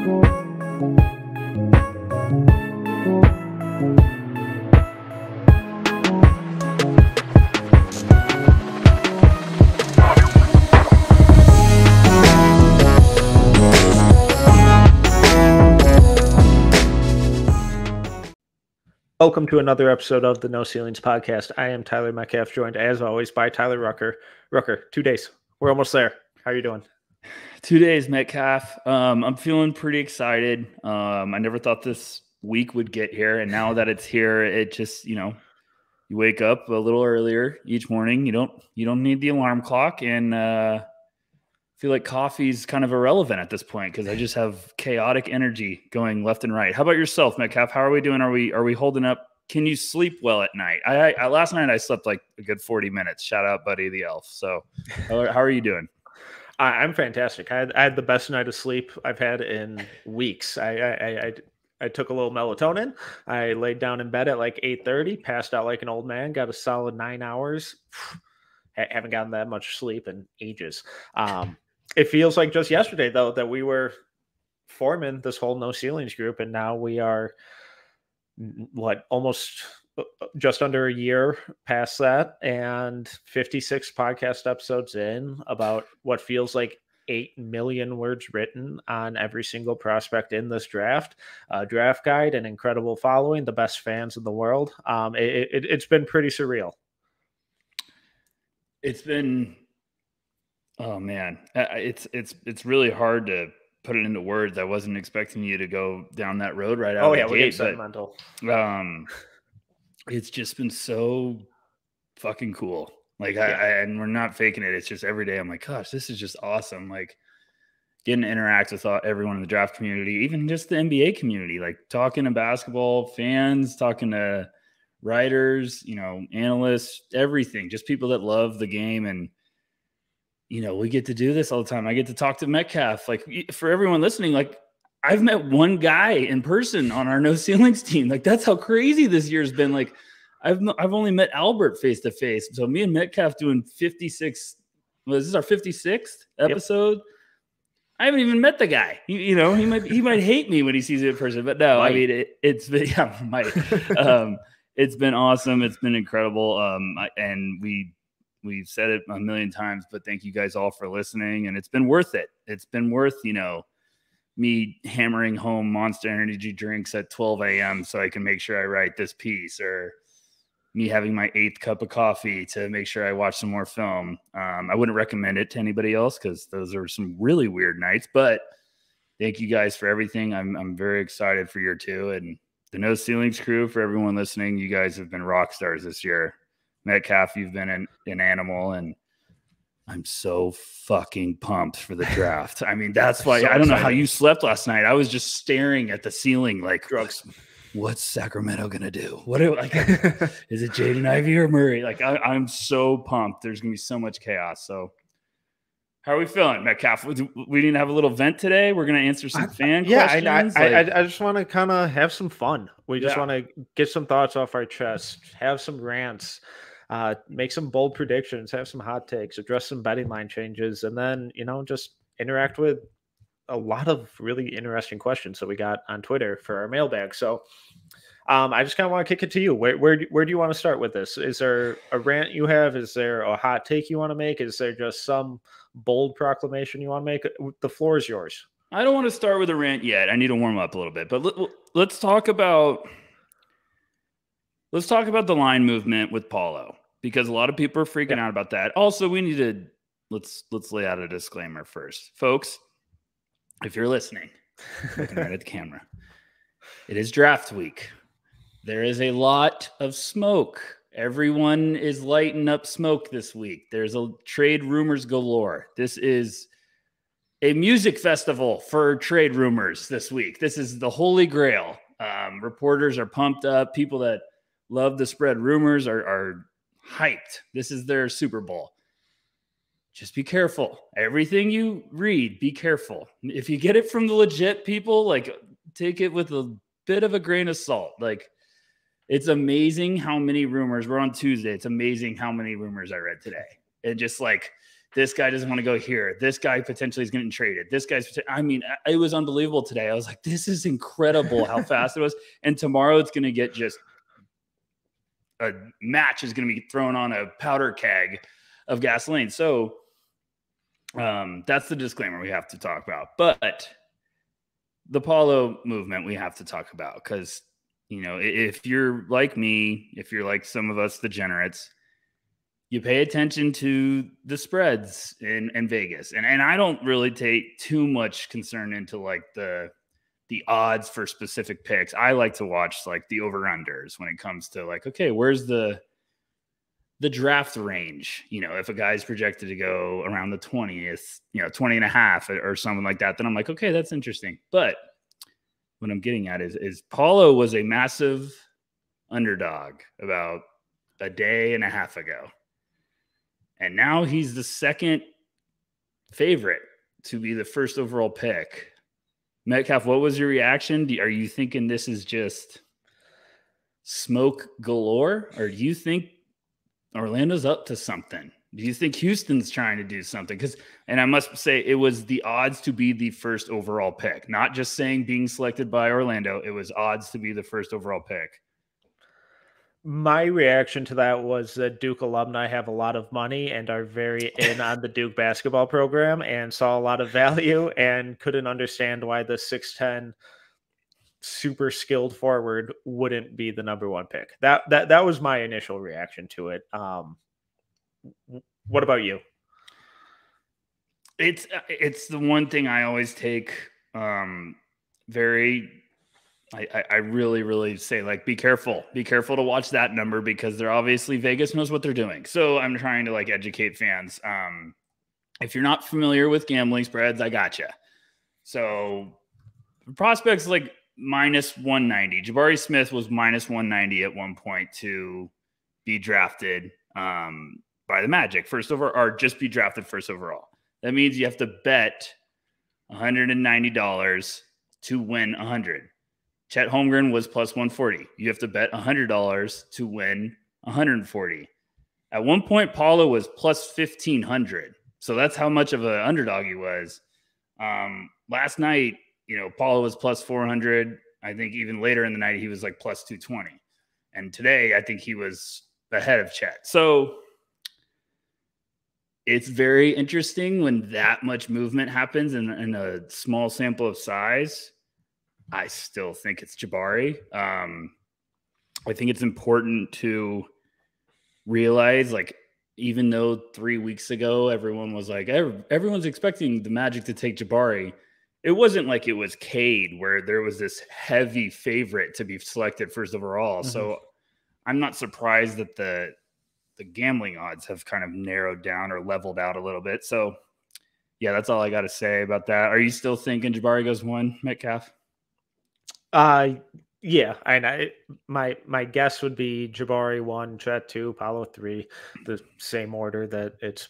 Welcome to another episode of the No Ceilings Podcast. I am Tyler Metcalf, joined as always by Tyler Rucker. Rucker, 2 days. We're almost there. How are you doing? 2 days, Metcalf. I'm feeling pretty excited. I never thought this week would get here, and now that it's here, it just, you wake up a little earlier each morning. You don't need the alarm clock, and feel like coffee's kind of irrelevant at this point because I just have chaotic energy going left and right. How about yourself, Metcalf? How are we doing? Are we holding up? Can you sleep well at night? I last night I slept like a good 40 minutes. Shout out, Buddy the Elf. So how are you doing? I'm fantastic. I had the best night of sleep I've had in weeks. I took a little melatonin. I laid down in bed at like 8:30, passed out like an old man, got a solid 9 hours. Haven't gotten that much sleep in ages. It feels like just yesterday, though, that we were forming this whole No Ceilings group, and now we are, almost just under a year past that, and 56 podcast episodes in, about what feels like 8 million words written on every single prospect in this draft. Draft guide, an incredible following, the best fans in the world. It's been pretty surreal. It's been... Oh man, it's really hard to put it into words. I wasn't expecting you to go down that road right out. Oh yeah, we're sentimental. It's just been so fucking cool. Like and we're not faking it. It's just every day I'm like, gosh, this is just awesome. Like getting to interact with everyone in the draft community, even just the NBA community, like talking to basketball fans, talking to writers, analysts, everything, just people that love the game. And we get to do this all the time. I get to talk to Metcalf. Like, for everyone listening, like, I've met one guy in person on our No Ceilings team. Like, that's how crazy this year's been. Like, I've only met Albert face to face. So me and Metcalf doing 56. Well, this is our 56th episode. Yep. I haven't even met the guy. He might hate me when he sees it in person. But no, I mean, it's been it's been awesome. It's been incredible. And we've said it a million times, but thank you guys all for listening. And it's been worth it. It's been worth, me hammering home Monster Energy drinks at 12 a.m. so I can make sure I write this piece, or me having my 8th cup of coffee to make sure I watch some more film. I wouldn't recommend it to anybody else because those are some really weird nights, but thank you guys for everything. I'm very excited for year 2, and the No Ceilings crew, for everyone listening, you guys have been rock stars this year. Metcalf, you've been an animal, and I'm so fucking pumped for the draft. I mean, that's why I don't know how you slept last night. I was just staring at the ceiling like, what's Sacramento gonna do? Is it Jaden Ivey or Murray? Like, I'm so pumped. There's gonna be so much chaos. So, how are we feeling, Metcalf? We didn't have a little vent today. We're gonna answer some fan questions. I just want to kind of have some fun. We just want to get some thoughts off our chest, have some rants. Make some bold predictions, have some hot takes, address some betting line changes, and then, just interact with a lot of really interesting questions that we got on Twitter for our mailbag. So I just kind of want to kick it to you. Where do you want to start with this? Is there a rant you have? Is there a hot take you want to make? Is there just some bold proclamation you want to make? The floor is yours. I don't want to start with a rant yet. I need to warm up a little bit, but let's talk about the line movement with Paulo, because a lot of people are freaking out about that. Also, we need to let's lay out a disclaimer first, folks. If you're listening, looking right at the camera, it is draft week. There is a lot of smoke. Everyone is lighting up smoke this week. There's a trade rumors galore. This is a music festival for trade rumors this week. This is the holy grail. Reporters are pumped up. People that love to spread rumors are hyped. This is their Super Bowl. Just be careful. Everything you read, be careful. If you get it from the legit people, like, take it with a bit of a grain of salt. Like, it's amazing how many rumors. We're on Tuesday. It's amazing how many rumors I read today. And just like This guy doesn't want to go here. This guy potentially is getting traded. This guy's, I mean, it was unbelievable today. I was like, this is incredible how fast it was. And tomorrow it's going to get just a match is going to be thrown on a powder keg of gasoline. So that's the disclaimer we have to talk about. But the Paulo movement we have to talk about because, you know, if you're like me, if you're like some of us degenerates, you pay attention to the spreads in Vegas. And I don't really take too much concern into like the odds for specific picks. I like to watch like the over-unders when it comes to like, okay, where's the draft range? You know, if a guy's projected to go around the 20th, 20 and a half or something like that, then I'm like, okay, that's interesting. But what I'm getting at is Paulo was a massive underdog about a day and a half ago. And now he's the second favorite to be the first overall pick. Metcalf, what was your reaction? Are you thinking this is just smoke galore? Or do you think Orlando's up to something? Do you think Houston's trying to do something? And I must say, it was the odds to be the first overall pick. Not just saying being selected by Orlando. It was odds to be the first overall pick. My reaction to that was that Duke alumni have a lot of money and are very in on the Duke basketball program and saw a lot of value and couldn't understand why the 6'10" super skilled forward wouldn't be the number one pick. That was my initial reaction to it. What about you? It's the one thing I always take very. I really, really say, like, be careful to watch that number because they're obviously Vegas knows what they're doing. So I'm trying to like educate fans. If you're not familiar with gambling spreads, I gotcha. So prospects like minus 190. Jabari Smith was minus 190 at one point to be drafted by the Magic first overall, or just be drafted first overall. That means you have to bet $190 to win 100. Chet Holmgren was plus 140. You have to bet $100 to win 140. At one point, Paulo was plus 1,500. So that's how much of an underdog he was. Last night, Paulo was plus 400. I think even later in the night, he was like plus 220. And today, I think he was ahead of Chet. So it's very interesting when that much movement happens in a small sample of size. I still think it's Jabari. I think it's important to realize, like, even though 3 weeks ago everyone was like, everyone's expecting the Magic to take Jabari, it wasn't like it was Cade where there was this heavy favorite to be selected first overall. Mm-hmm. So I'm not surprised that the gambling odds have kind of narrowed down or leveled out a little bit. So, yeah, that's all I got to say about that. Are you still thinking Jabari goes 1, Metcalf? Yeah, my guess would be Jabari 1, Chet 2, Paulo 3, the same order that it's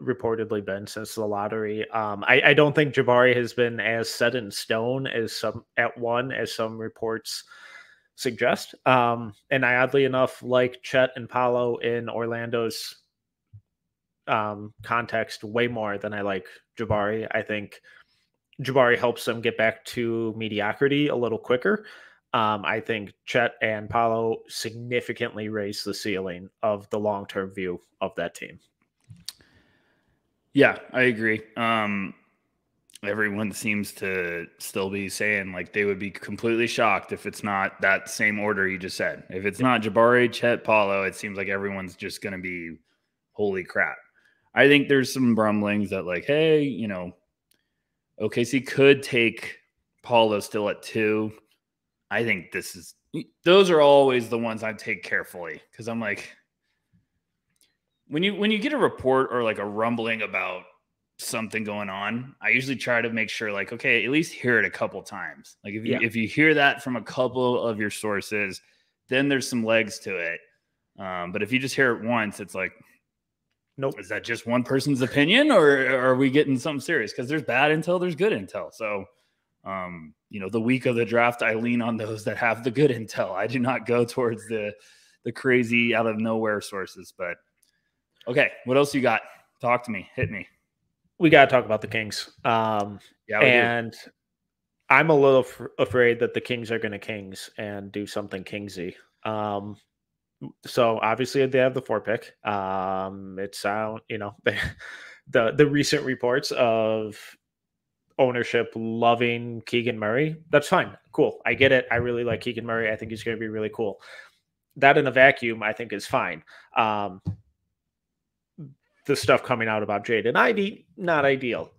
reportedly been since the lottery. I don't think Jabari has been as set in stone as some reports suggest. And I oddly enough like Chet and Paulo in Orlando's context way more than I like Jabari. I think Jabari helps them get back to mediocrity a little quicker. I think Chet and Paulo significantly raise the ceiling of the long-term view of that team. Yeah, I agree. Everyone seems to still be saying like they would be completely shocked if it's not that same order you just said. If it's not Jabari, Chet, Paulo, it seems like everyone's just going to be holy crap. I think there's some rumblings that like, hey, OKC could take Paulo still at 2. I think those are always the ones I take carefully because I'm like, when you get a report or like a rumbling about something going on, I usually try to make sure like, okay, at least hear it a couple times. Like if you hear that from a couple of your sources, then there's some legs to it. But if you just hear it once, it's like, nope. Is that just one person's opinion or are we getting something serious? Because there's bad intel, there's good intel. So, the week of the draft, I lean on those that have the good intel. I do not go towards the crazy out of nowhere sources. But okay, what else you got? Talk to me. Hit me. We got to talk about the Kings. And I'm a little afraid that the Kings are going to Kings and do something Kingsy. So obviously they have the 4 pick. It's the recent reports of ownership loving Keegan Murray. That's fine. Cool. I get it. I really like Keegan Murray. I think he's going to be really cool. That in a vacuum, I think is fine. The stuff coming out about Jaden Ivey, not ideal.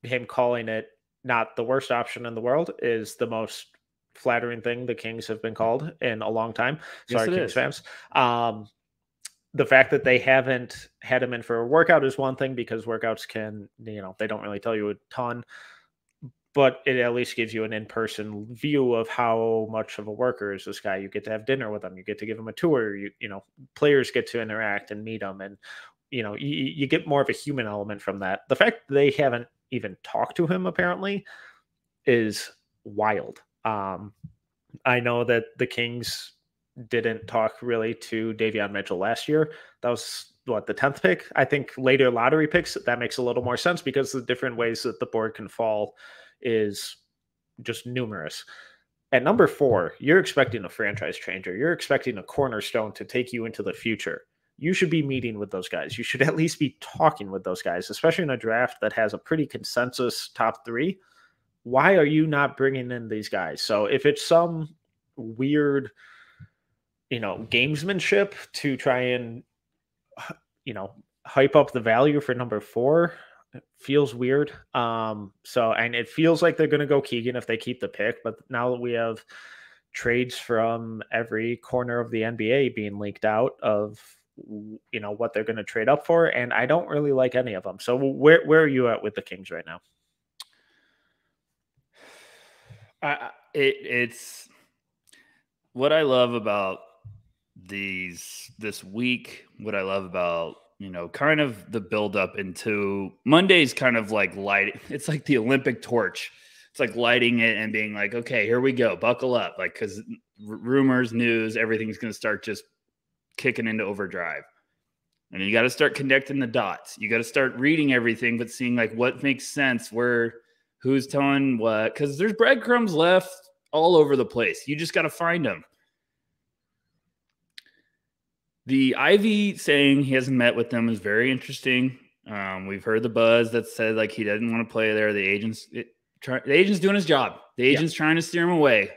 Him calling it not the worst option in the world is the most flattering thing the Kings have been called in a long time. Sorry, Kings fans. The fact that they haven't had him in for a workout is one thing, because workouts can, they don't really tell you a ton, but it at least gives you an in-person view of how much of a worker is this guy. You get to have dinner with him. You get to give him a tour. Players get to interact and meet him. And, you get more of a human element from that. The fact that they haven't even talked to him apparently is wild. I know that the Kings didn't talk really to Davion Mitchell last year. That was the 10th pick. I think later lottery picks, that makes a little more sense, because the different ways that the board can fall is just numerous. At number 4, you're expecting a franchise changer. You're expecting a cornerstone to take you into the future. You should be meeting with those guys. You should at least be talking with those guys, especially in a draft that has a pretty consensus top 3. Why are you not bringing in these guys? So if it's some weird, gamesmanship to try and, hype up the value for number 4, it feels weird. And it feels like they're going to go Keegan if they keep the pick. But now that we have trades from every corner of the NBA being leaked out of, what they're going to trade up for, and I don't really like any of them. So where are you at with the Kings right now? It's what I love about this week. What I love about, kind of the build up into Monday's kind of like light. It's like the Olympic torch. It's like lighting it and being like, okay, here we go. Buckle up. Like, cause rumors, news, everything's going to start just kicking into overdrive. And you got to start connecting the dots. You got to start reading everything, but seeing like what makes sense, who's telling what, because there's breadcrumbs left all over the place. You just got to find them. The Ivy saying he hasn't met with them is very interesting. We've heard the buzz that said like he doesn't want to play there. The agent's doing his job. The agent's trying to steer him away.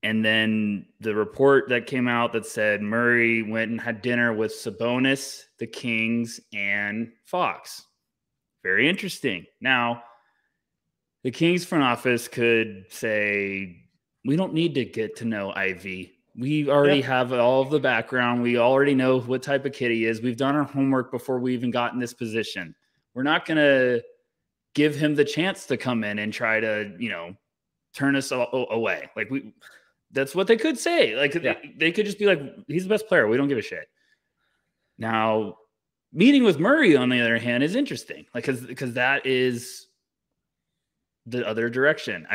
And then the report that came out that said Murray went and had dinner with Sabonis, the Kings, and Fox. Very interesting. Now, the Kings front office could say, we don't need to get to know Ivy. We already have all of the background. We already know what type of kid he is. We've done our homework before we even got in this position. We're not going to give him the chance to come in and try to, turn us away. Like that's what they could say. Like they could just be like, he's the best player. We don't give a shit. Now, meeting with Murray, on the other hand, is interesting. Like, because that is the other direction.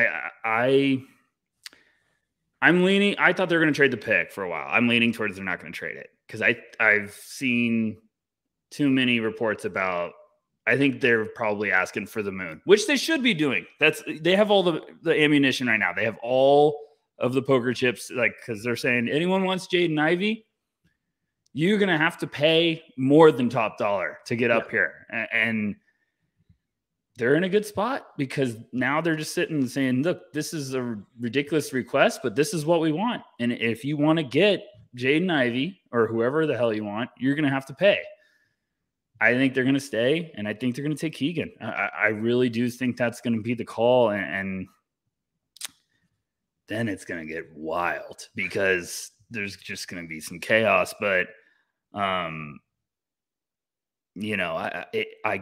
I'm leaning. I thought they were going to trade the pick for a while. I'm leaning towards they're not going to trade it, because I've seen too many reports about. I think they're probably asking for the moon, which they should be doing. They have all the ammunition right now. They have all of the poker chips, like, because they're saying anyone wants Jaden Ivey, you're going to have to pay more than top dollar to get up here. And they're in a good spot, because now they're just sitting and saying, look, this is a ridiculous request, but this is what we want. And if you want to get Jaden Ivey or whoever the hell you want, you're going to have to pay. I think they're going to stay, and I think they're going to take Keegan. I really do think that's going to be the call, and then it's going to get wild, because there's just going to be some chaos. But, I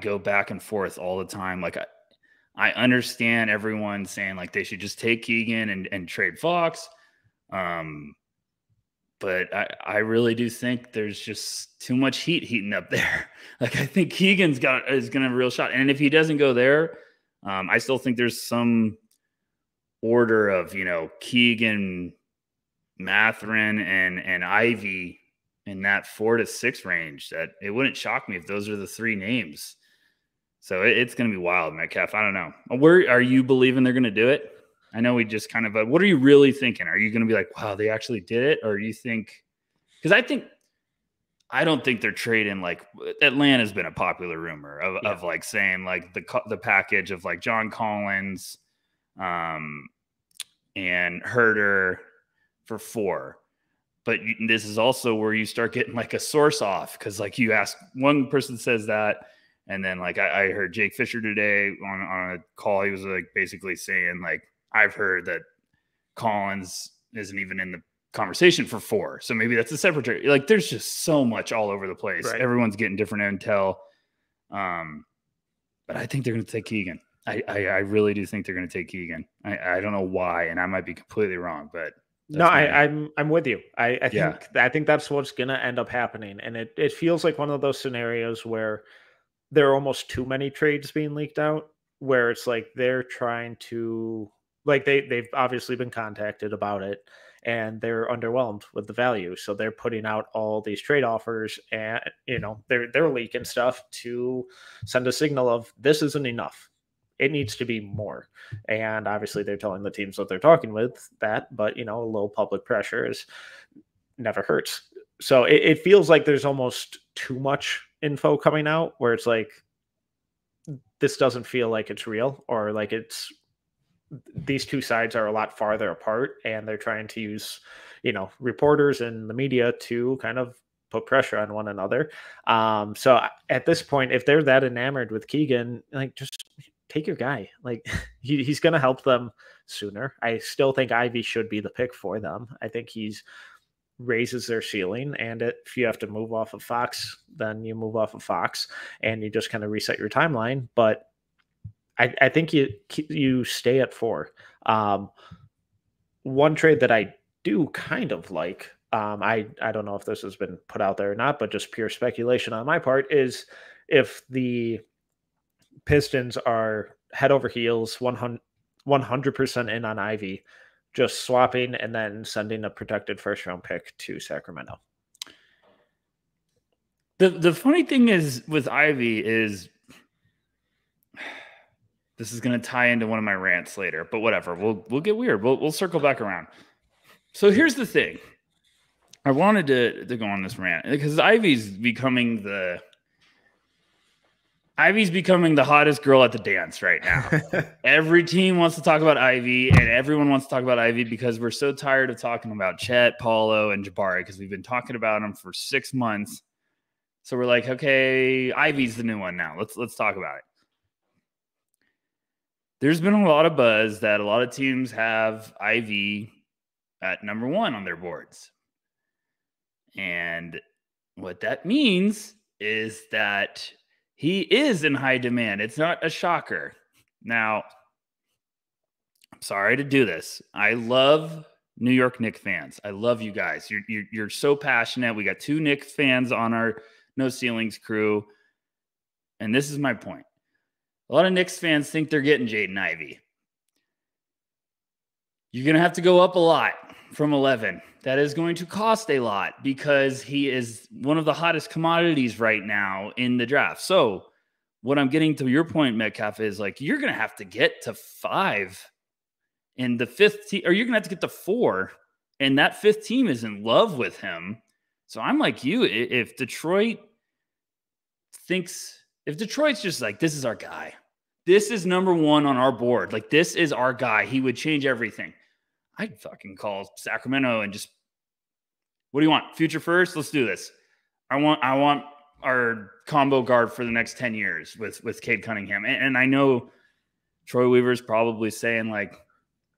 go back and forth all the time. Like, I understand everyone saying like they should just take Keegan and trade Fox. But I really do think there's just too much heat heating up there. Like, I think Keegan's is going to have a real shot. And if he doesn't go there, I still think there's some order of, Keegan, Mathurin, and Ivy in that 4 to 6 range. That it wouldn't shock me if those are the 3 names. So it's going to be wild, Metcalf. I don't know. Where are you believing they're going to do it? I know we just kind of, what are you really thinking? Are you going to be like, wow, they actually did it? Or you think, because I don't think they're trading, like Atlanta's been a popular rumor of like saying like the package of like John Collins and Herder for 4. But this is also where you start getting like a source off, because like you ask, one person says that, and then like I heard Jake Fisher today on a call. He was like basically saying like, I've heard that Collins isn't even in the conversation for 4. So maybe that's a separate trade. Like there's just so much all over the place. Right. Everyone's getting different intel. But I think they're going to take Keegan. I really do think they're going to take Keegan. I don't know why, and I might be completely wrong, but I'm with you. I think that's what's going to end up happening. And it feels like one of those scenarios where there are almost too many trades being leaked out, where it's like they're trying to, like they've obviously been contacted about it and they're underwhelmed with the value. So they're putting out all these trade offers, and they're leaking stuff to send a signal of this isn't enough. It needs to be more. And obviously they're telling the teams that they're talking with that, but a little public pressure never hurts. So it feels like there's almost too much info coming out, where it's like, this doesn't feel like it's real, or like these two sides are a lot farther apart, and they're trying to use, reporters and the media to kind of put pressure on one another. So at this point, if they're that enamored with Keegan, like, just take your guy. Like he's going to help them sooner. I still think Ivy should be the pick for them. I think he's raises their ceiling, and if you have to move off of Fox, then you move off of Fox and you just kind of reset your timeline. But I think you stay at 4. One trade that I do kind of like, I don't know if this has been put out there or not, but just pure speculation on my part, is if the Pistons are head over heels 100% in on Ivy, just swapping and then sending a protected first-round pick to Sacramento. The funny thing is with Ivy is, this is going to tie into one of my rants later, but whatever. We'll get weird. We'll circle back around. So here's the thing. I wanted to go on this rant because Ivy's becoming the hottest girl at the dance right now. Every team wants to talk about Ivy, and everyone wants to talk about Ivy because we're so tired of talking about Chet, Paulo, and Jabari, because we've been talking about them for 6 months. So we're like, okay, Ivy's the new one now. Let's talk about it. There's been a lot of buzz that a lot of teams have Ivy at number 1 on their boards. And what that means is that he is in high demand. It's not a shocker. Now, I'm sorry to do this. I love New York Knicks fans. I love you guys. You're so passionate. We got 2 Knicks fans on our No Ceilings crew. And this is my point. A lot of Knicks fans think they're getting Jaden Ivey. You're going to have to go up a lot from 11. That is going to cost a lot because he is one of the hottest commodities right now in the draft. So what I'm getting to your point, Metcalf, is like, you're going to have to get to 5 in the 5th team, or you're going to have to get to 4. And that 5th team is in love with him. So I'm like you, if Detroit's just like, this is our guy, this is number 1 on our board, like, this is our guy, he would change everything. I'd fucking call Sacramento and just, what do you want? Future first? Let's do this. I want our combo guard for the next 10 years with Cade Cunningham. And I know Troy Weaver's probably saying, like,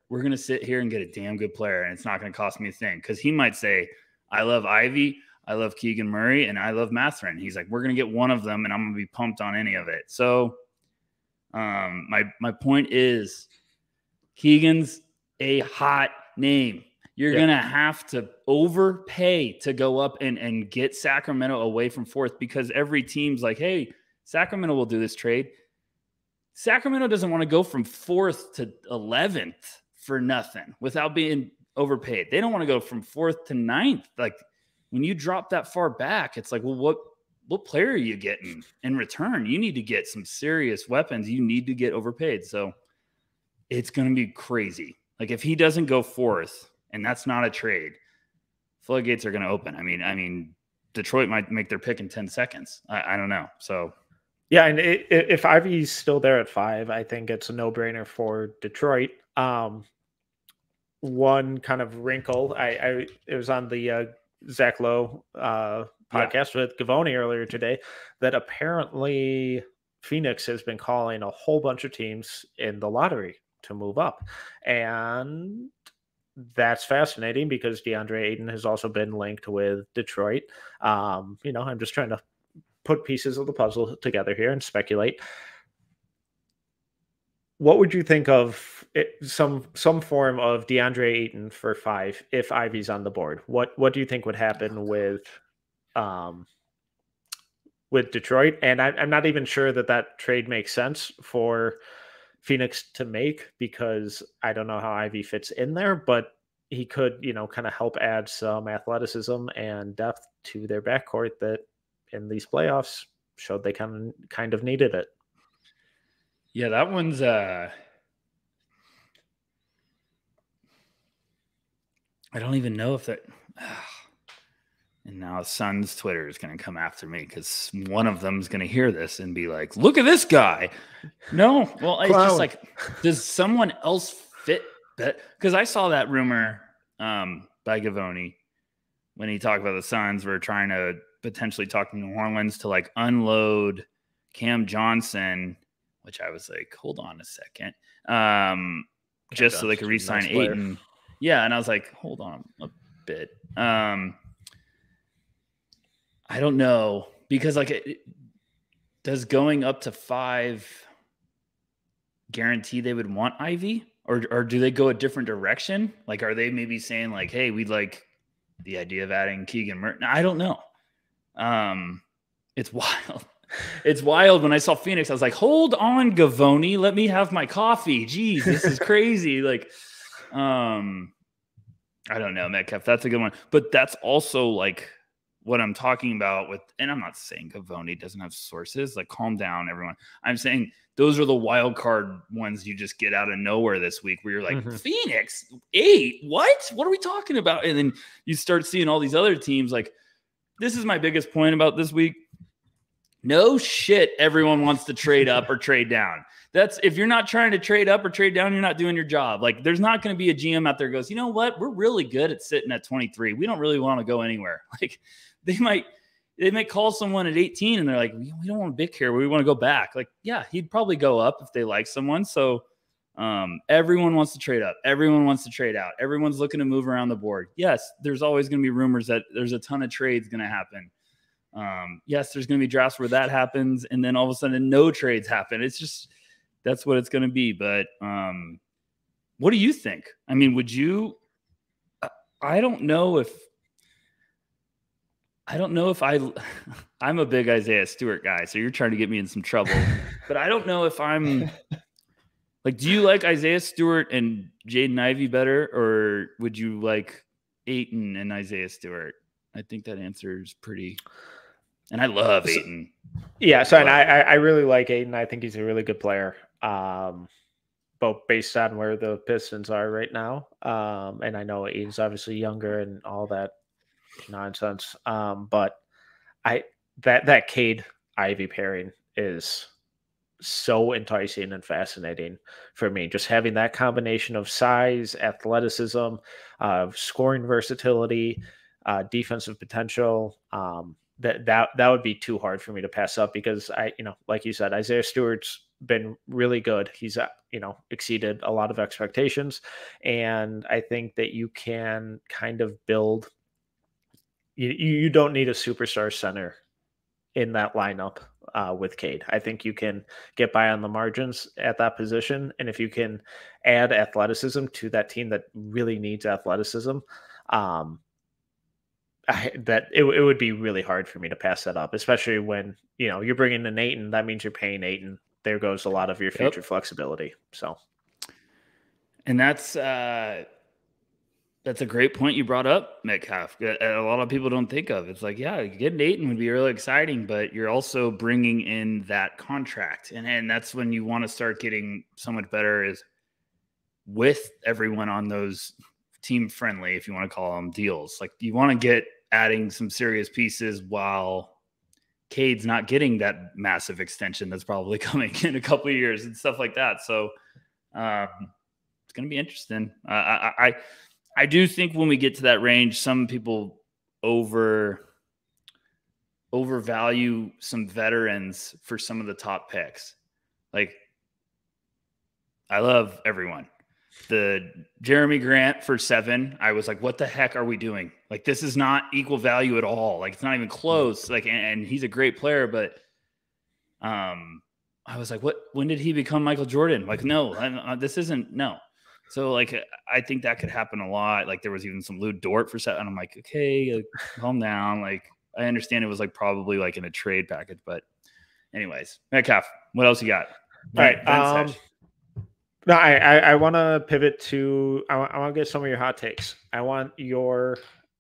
we're going to sit here and get a damn good player, and it's not going to cost me a thing. Because he might say, I love Ivy, I love Keegan Murray, and I love Mathurin. He's like, we're going to get one of them, and I'm going to be pumped on any of it. So my point is, Keegan's a hot name. You're going to have to overpay to go up and get Sacramento away from 4th, because every team's like, hey, Sacramento will do this trade. Sacramento doesn't want to go from 4th to 11th for nothing without being overpaid. They don't want to go from 4th to 9th. Like, when you drop that far back, it's like, well, what player are you getting in return? You need to get some serious weapons. You need to get overpaid. So it's going to be crazy. Like if he doesn't go fourth, and that's not a trade, floodgates are going to open. I mean, Detroit might make their pick in 10 seconds. I don't know. So yeah, and if Ivy's still there at 5, I think it's a no-brainer for Detroit. One kind of wrinkle, it was on the Zach Lowe podcast with Gavoni earlier today, that apparently Phoenix has been calling a whole bunch of teams in the lottery to move up. And that's fascinating because DeAndre Ayton has also been linked with Detroit. I'm just trying to put pieces of the puzzle together here and speculate. What would you think of some form of DeAndre Ayton for 5 if Ivy's on the board? What do you think would happen with Detroit? And I'm not even sure that trade makes sense for Phoenix to make, because I don't know how Ivy fits in there, but he could, kind of help add some athleticism and depth to their backcourt that in these playoffs showed they kind of needed it. Yeah, that one's I don't even know if that and now Sun's Twitter is going to come after me because one of them is going to hear this and be like, look at this guy. No, well, it's just like, does someone else fit that? Because I saw that rumor by Gavoni when he talked about the Suns were trying to potentially talk to New Orleans to like unload Cam Johnson, which I was like, hold on a second. Just so they could re-sign Ayton. Yeah, and I was like, hold on a bit. I don't know, because like does going up to 5 guarantee they would want Ivy, or do they go a different direction? Like, are they maybe saying like, hey, we'd like the idea of adding Keegan Murray? I don't know. It's wild. It's wild. When I saw Phoenix, I was like, hold on, Gavoni, let me have my coffee. Jeez, this is crazy. Like, I don't know, Metcalf. That's a good one. But that's also like what I'm talking about with, and I'm not saying Gavoni doesn't have sources. Like, calm down, everyone. I'm saying those are the wild card ones you just get out of nowhere this week where you're like, Phoenix 8, what are we talking about? And then you start seeing all these other teams. Like, this is my biggest point about this week. No shit, everyone wants to trade up or trade down. That's, if you're not trying to trade up or trade down, you're not doing your job. Like, there's not going to be a GM out there who goes, you know what? We're really good at sitting at 23. We don't really want to go anywhere. Like, they might call someone at 18 and they're like, we don't want to pick here. We want to go back. Like, yeah, he'd probably go up if they like someone. So everyone wants to trade up. Everyone wants to trade out. Everyone's looking to move around the board. Yes, there's always going to be rumors that there's a ton of trades going to happen. Yes, there's going to be drafts where that happens, and then all of a sudden no trades happen. It's just, that's what it's going to be. But what do you think? I mean, would you? I don't know if I'm a big Isaiah Stewart guy, so you're trying to get me in some trouble. But I don't know if I'm like, do you like Isaiah Stewart and Jaden Ivey better, or would you like Ayton and Isaiah Stewart? I think that answer is pretty. And I love Ayton. Yeah, so and I really like Ayton. I think he's a really good player, both based on where the Pistons are right now. And I know Ayton's obviously younger and all that nonsense. But that Cade Ivy pairing is so enticing and fascinating for me. Just having that combination of size, athleticism, scoring versatility, defensive potential. That would be too hard for me to pass up, because like you said, Isaiah Stewart's been really good. He's exceeded a lot of expectations, and I think that you can kind of build. You don't need a superstar center in that lineup with Cade. I think you can get by on the margins at that position, and if you can add athleticism to that team that really needs athleticism, that it would be really hard for me to pass that up, especially when you're bringing in Ayton. That means you're paying Ayton. There goes a lot of your future flexibility. So, and that's That's a great point you brought up, Metcalf. A lot of people don't think of. It's like, yeah, getting Ayton would be really exciting, but you're also bringing in that contract. And that's when you want to start getting so much better is with everyone on those team friendly, if you want to call them, deals. Like you want to get adding some serious pieces while Cade's not getting that massive extension that's probably coming in a couple of years and stuff like that. So it's going to be interesting. I do think when we get to that range, some people overvalue some veterans for some of the top picks. Like, I love everyone. The Jeremy Grant for 7, I was like, what the heck are we doing? Like, this is not equal value at all. Like, it's not even close. Like, and he's a great player, but I was like, when did he become Michael Jordan? Like, no, this isn't, no. So, like, I think that could happen a lot. Like, there was even some Lou Dort for 7. And I'm like, okay, calm down. Like, I understand it was, like, probably, like, in a trade package. But anyways, Metcalf, what else you got? All right. No, I want to pivot to – I want to get some of your hot takes. I want your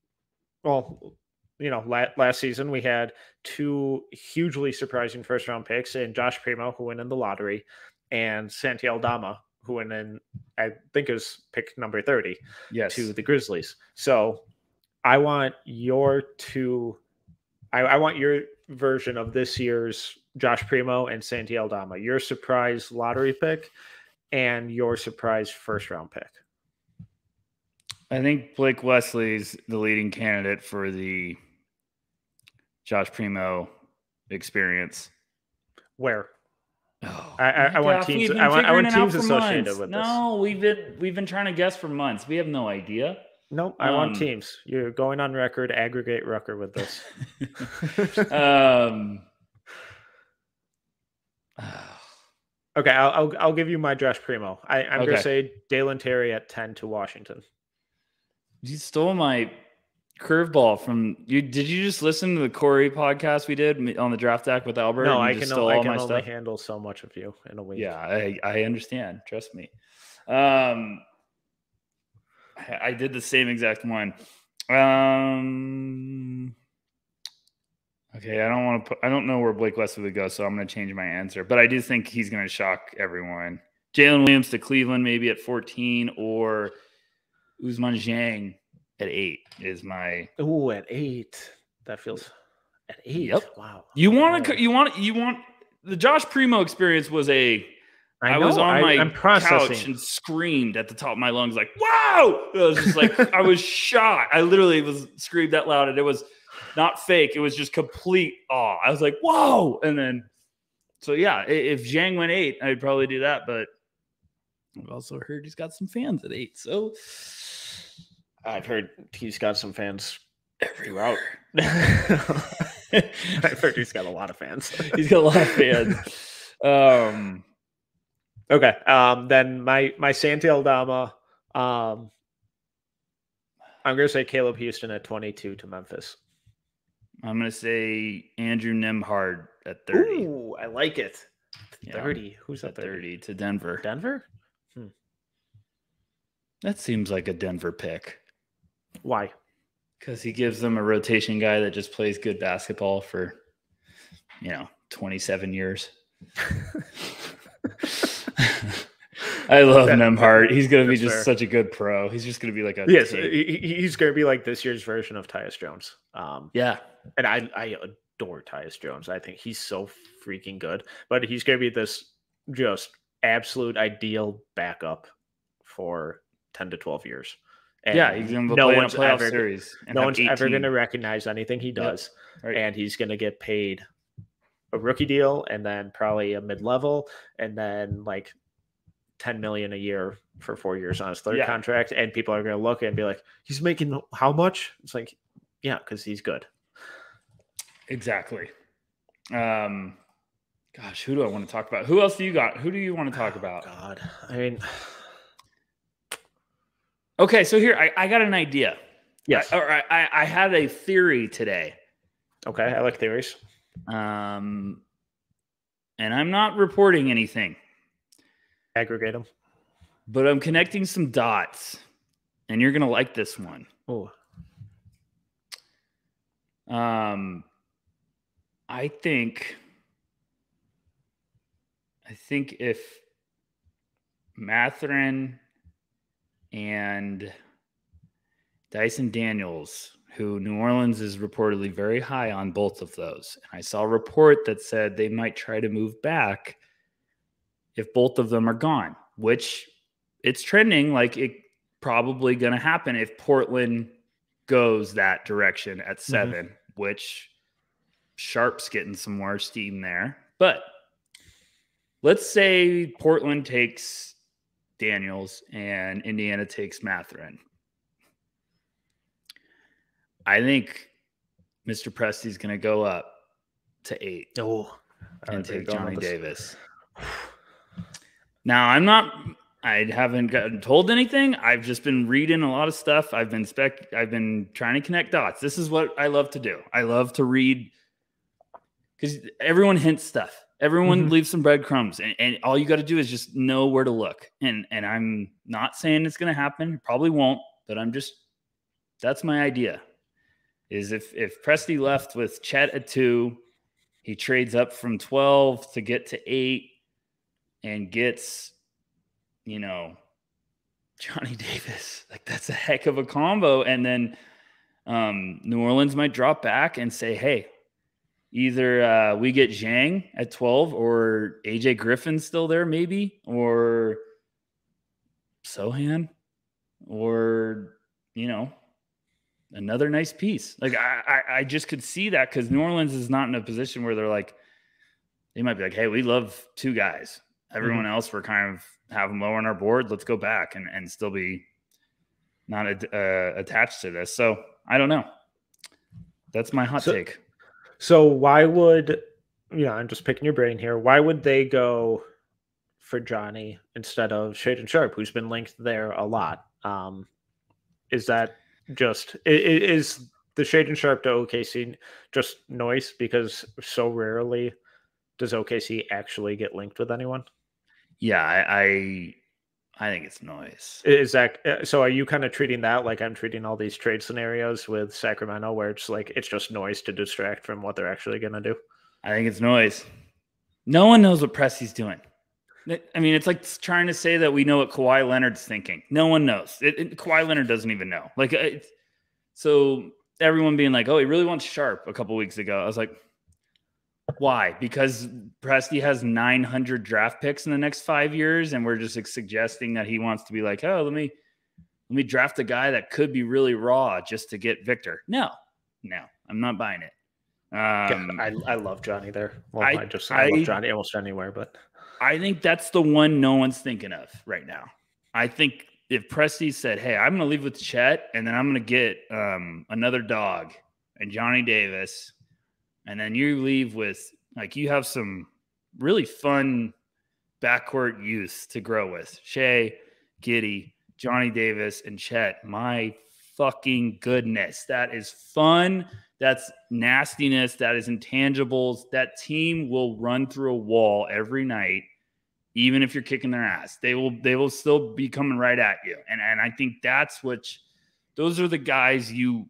– well, last season we had 2 hugely surprising first-round picks in Josh Primo, who went in the lottery, and Santi Aldama, who went in, I think it was pick number 30 to the Grizzlies. So I want your I want your version of this year's Josh Primo and Santi Aldama, your surprise lottery pick and your surprise first-round pick. I think Blake Wesley's the leading candidate for the Josh Primo experience. Where? Oh, I want teams. I want teams associated with this. No, we've been trying to guess for months. We have no idea. Nope, I want teams. You're going on record, aggregate record with this. Okay, I'll give you my Josh Primo. I'm going to say Dalen Terry at 10 to Washington. You stole my curveball from you. Did you just listen to the Corey podcast we did on the draft deck with Albert? No, I can only handle so much of you in a week. Yeah, I understand. Trust me. I did the same exact one. Okay, I don't know where Blake Wesley would go, so I'm going to change my answer. But I do think he's going to shock everyone. Jalen Williams to Cleveland, maybe at 14, or Ousmane Dieng at 8 is my. Ooh, at 8. That feels at 8. Yep. Wow. You want the Josh Primo experience was I was on my couch and screamed at the top of my lungs like, "Wow!" It was just like I was shocked. I literally was screamed that loud, and it was not fake. It was just complete awe. I was like, "Whoa!" And then, so yeah, if Dieng went 8, I'd probably do that. But I've also heard he's got some fans at 8. So I've heard he's got some fans everywhere. I've heard he's got a lot of fans. He's got a lot of fans. Okay. Then my Santi Aldama, I'm going to say Caleb Houston at 22 to Memphis. I'm going to say Andrew Nembhard at 30. Ooh, I like it. 30. Yeah. Who's at 30 to Denver? Denver? That seems like a Denver pick. Why? Because he gives them a rotation guy that just plays good basketball for, 27 years. I love Nembhard. He's going to be just such a good pro. He's just going to be like a he's going to be like this year's version of Tyus Jones. Yeah, and I adore Tyus Jones. I think he's so freaking good. But he's going to be this just absolute ideal backup for 10 to 12 years. And he's going to play in a playoff series. No one's ever going to recognize anything he does, and he's going to get paid a rookie deal, and then probably a mid-level, and then like $10 million a year for 4 years on his third contract. And people are going to look and be like, he's making how much? It's like, yeah, because he's good. Exactly. Gosh, who do I want to talk about? Who else do you got? Who do you want to talk about? God, I mean, okay, so here I got an idea. Yes, I had a theory today. Okay, I like theories. And I'm not reporting anything. Aggregate them. But I'm connecting some dots. and you're going to like this one. Oh. I think if Mathurin and Dyson Daniels, who New Orleans is reportedly very high on both of those, and I saw a report that said they might try to move back if both of them are gone, which it's trending like it probably going to happen if Portland goes that direction at 7, which Sharp's getting some more steam there. But let's say Portland takes Daniels and Indiana takes Mathurin. I think Mr. Presti's going to go up to 8 and take Johnny Davis. Now, I haven't gotten told anything. I've just been reading a lot of stuff. I've been trying to connect dots. This is what I love to do. I love to read because everyone hints stuff. Everyone leaves some breadcrumbs, and all you got to do is just know where to look. And I'm not saying it's going to happen. It probably won't, but that's my idea. Is if Presti left with Chet at 2, he trades up from 12 to get to 8 and gets, Johnny Davis. Like, that's a heck of a combo. And then New Orleans might drop back and say, hey, either we get Zhang at 12 or AJ Griffin's still there maybe, or Sohan, or, another nice piece. Like, I just could see that because New Orleans is not in a position where they're like, they might be like, hey, we love 2 guys. Everyone else, we're kind of have them low on our board. Let's go back and still be not attached to this. So I don't know. That's my hot take. So why would, I'm just picking your brain here. Why would they go for Johnny instead of Shaedon Sharpe, who's been linked there a lot? Is that just, is the Shaedon Sharpe to OKC just noise because so rarely does OKC actually get linked with anyone? Yeah, I think it's noise. Is that so? Are you kind of treating that like I'm treating all these trade scenarios with Sacramento, where it's like it's just noise to distract from what they're actually going to do? I think it's noise. No one knows what Presti's doing. I mean, it's like trying to say that we know what Kawhi Leonard's thinking. No one knows. Kawhi Leonard doesn't even know. Like, so everyone being like, "Oh, he really wants Sharpe." A couple weeks ago, I was like, why? Because Presti has 900 draft picks in the next 5 years, and we're just suggesting that he wants to be like, oh, let me draft a guy that could be really raw just to get Victor. No, I'm not buying it. I love Johnny there. Well, I love Johnny almost anywhere, but I think that's the one no one's thinking of right now. I think if Presti said, hey, I'm going to leave with Chet, and then I'm going to get another dog and Johnny Davis, and then you leave with, like, you have some really fun backcourt youth to grow with. Shea, Giddey, Johnny Davis, and Chet. My fucking goodness. That is fun. That's nastiness. That is intangibles. That team will run through a wall every night, even if you're kicking their ass. They will still be coming right at you. And I think those are the guys you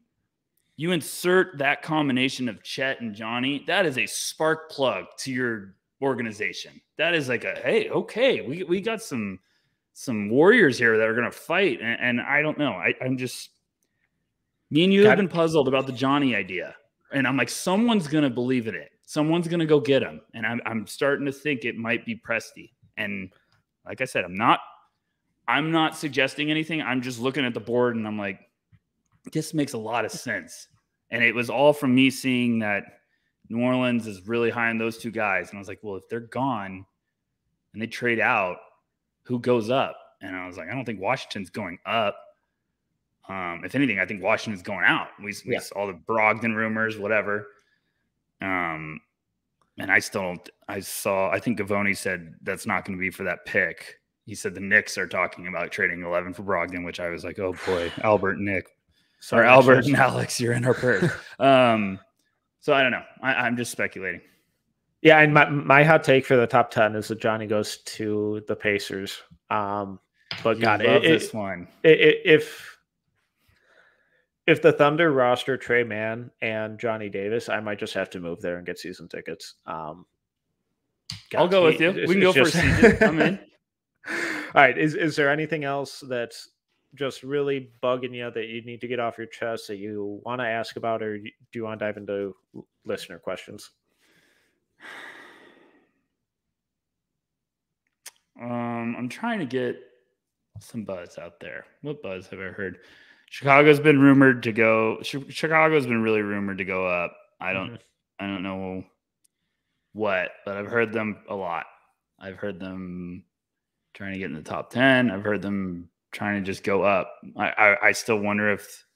insert that combination of Chet and Johnny. That is a spark plug to your organization. That is like hey, okay, we got some warriors here that are going to fight. And I don't know. Me and you have been puzzled about the Johnny idea. And I'm like, someone's going to believe in it. Someone's going to go get him. And I'm starting to think it might be Presti. And like I said, I'm not suggesting anything. I'm just looking at the board and I'm like, this makes a lot of sense. And it was all from me seeing that New Orleans is really high on those 2 guys. And I was like, well, if they're gone and they trade out, who goes up? And I was like, I don't think Washington's going up. If anything, I think Washington's going out. We saw the Brogdon rumors, whatever. And I still don't. I think Gavoni said that's not going to be for that pick. He said the Knicks are talking about trading 11 for Brogdon, which I was like, oh boy, Albert and Nick. Sorry, Albert and Alex, you're in our purse. So I don't know. I'm just speculating. Yeah, and my hot take for the top 10 is that Johnny goes to the Pacers. But God, this one. If if the Thunder roster Trey Mann and Johnny Davis, I might just have to move there and get season tickets. I'll go with you. We can go for a season. I'm in. All right. Is there anything else that's just really bugging you that you need to get off your chest that you want to ask about, or do you want to dive into listener questions? I'm trying to get some buzz out there. What buzz have I heard? Chicago's been rumored to go. Chicago's been really rumored to go up. I don't know what, but I've heard them a lot. I've heard them trying to get in the top 10. I've heard them trying to just go up. I still wonder if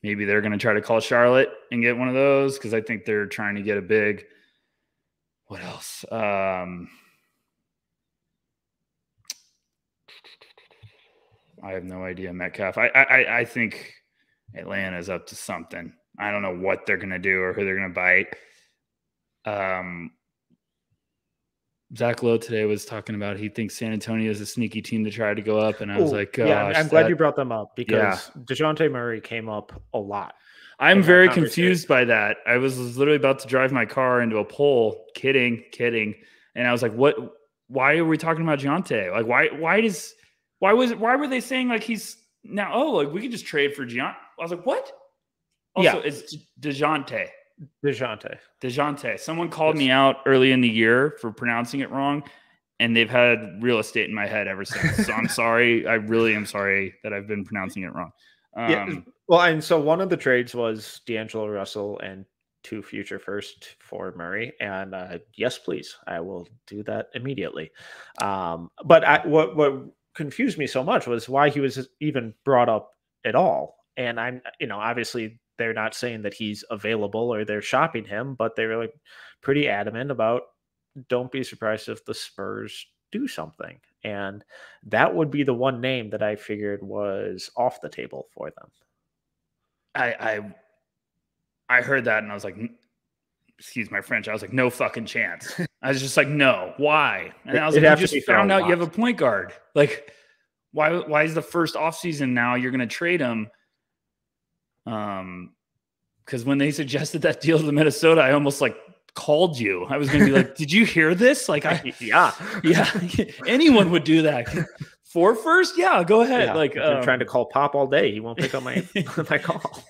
maybe they're going to try to call Charlotte and get one of those, because I think they're trying to get a big. What else? I have no idea. Metcalf. I think Atlanta's up to something. I don't know what they're going to do or who they're going to bite. Zach Lowe today was talking about he thinks San Antonio is a sneaky team to try to go up. And I was like, gosh. Yeah, I'm glad you brought them up, because DeJounte Murray came up a lot. I'm very confused by that. I was literally about to drive my car into a pole. Kidding. And I was like, what? Why are we talking about DeJounte? Like, why were they saying like he's now, like we could just trade for DeJounte? I was like, what? Also, it's DeJounte. Someone called me out early in the year for pronouncing it wrong, and they've had real estate in my head ever since. So I'm sorry. I really am sorry that I've been pronouncing it wrong. Well, and so one of the trades was D'Angelo Russell and 2 future first for Murray, and yes, please, I will do that immediately. But what confused me so much was why he was even brought up at all. And I'm, obviously they're not saying that he's available or they're shopping him, but they were like pretty adamant about don't be surprised if the Spurs do something. And that would be the one name that I figured was off the table for them. I heard that and I was like, excuse my French, I was like, no fucking chance. I was just like, no, why? And I was like, you just found out you have a point guard. Like, why is the first offseason now you're going to trade him? Because when they suggested that deal to Minnesota, I almost like called you. I was going to be like, did you hear this? Like, yeah, anyone would do that. For first, go ahead. Yeah, like, I'm trying to call Pop all day. He won't pick up my my call.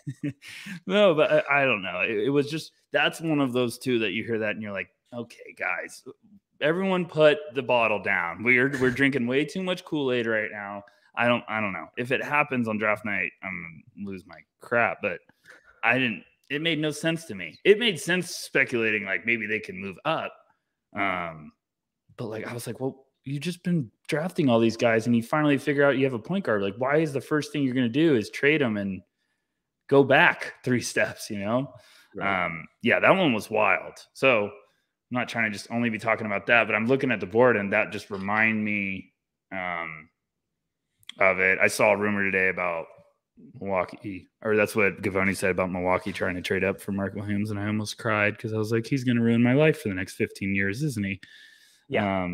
No, but I don't know. It was just, that's one of those two that you hear that and you're like, okay, guys, everyone put the bottle down. We're drinking way too much Kool-Aid right now. I don't know. If it happens on draft night, I'm gonna lose my crap. But it made no sense to me. It made sense speculating like maybe they can move up. But like I was like, well, you've just been drafting all these guys and you finally figure out you have a point guard. Like, why is the first thing you're gonna do is trade them and go back 3 steps, Right. That one was wild. So I'm not trying to just only be talking about that, but I'm looking at the board and that just remind me of it. I saw a rumor today about Milwaukee, or that's what Gavoni said about Milwaukee trying to trade up for Mark Williams, and I almost cried because I was like, he's going to ruin my life for the next 15 years, isn't he? Yeah.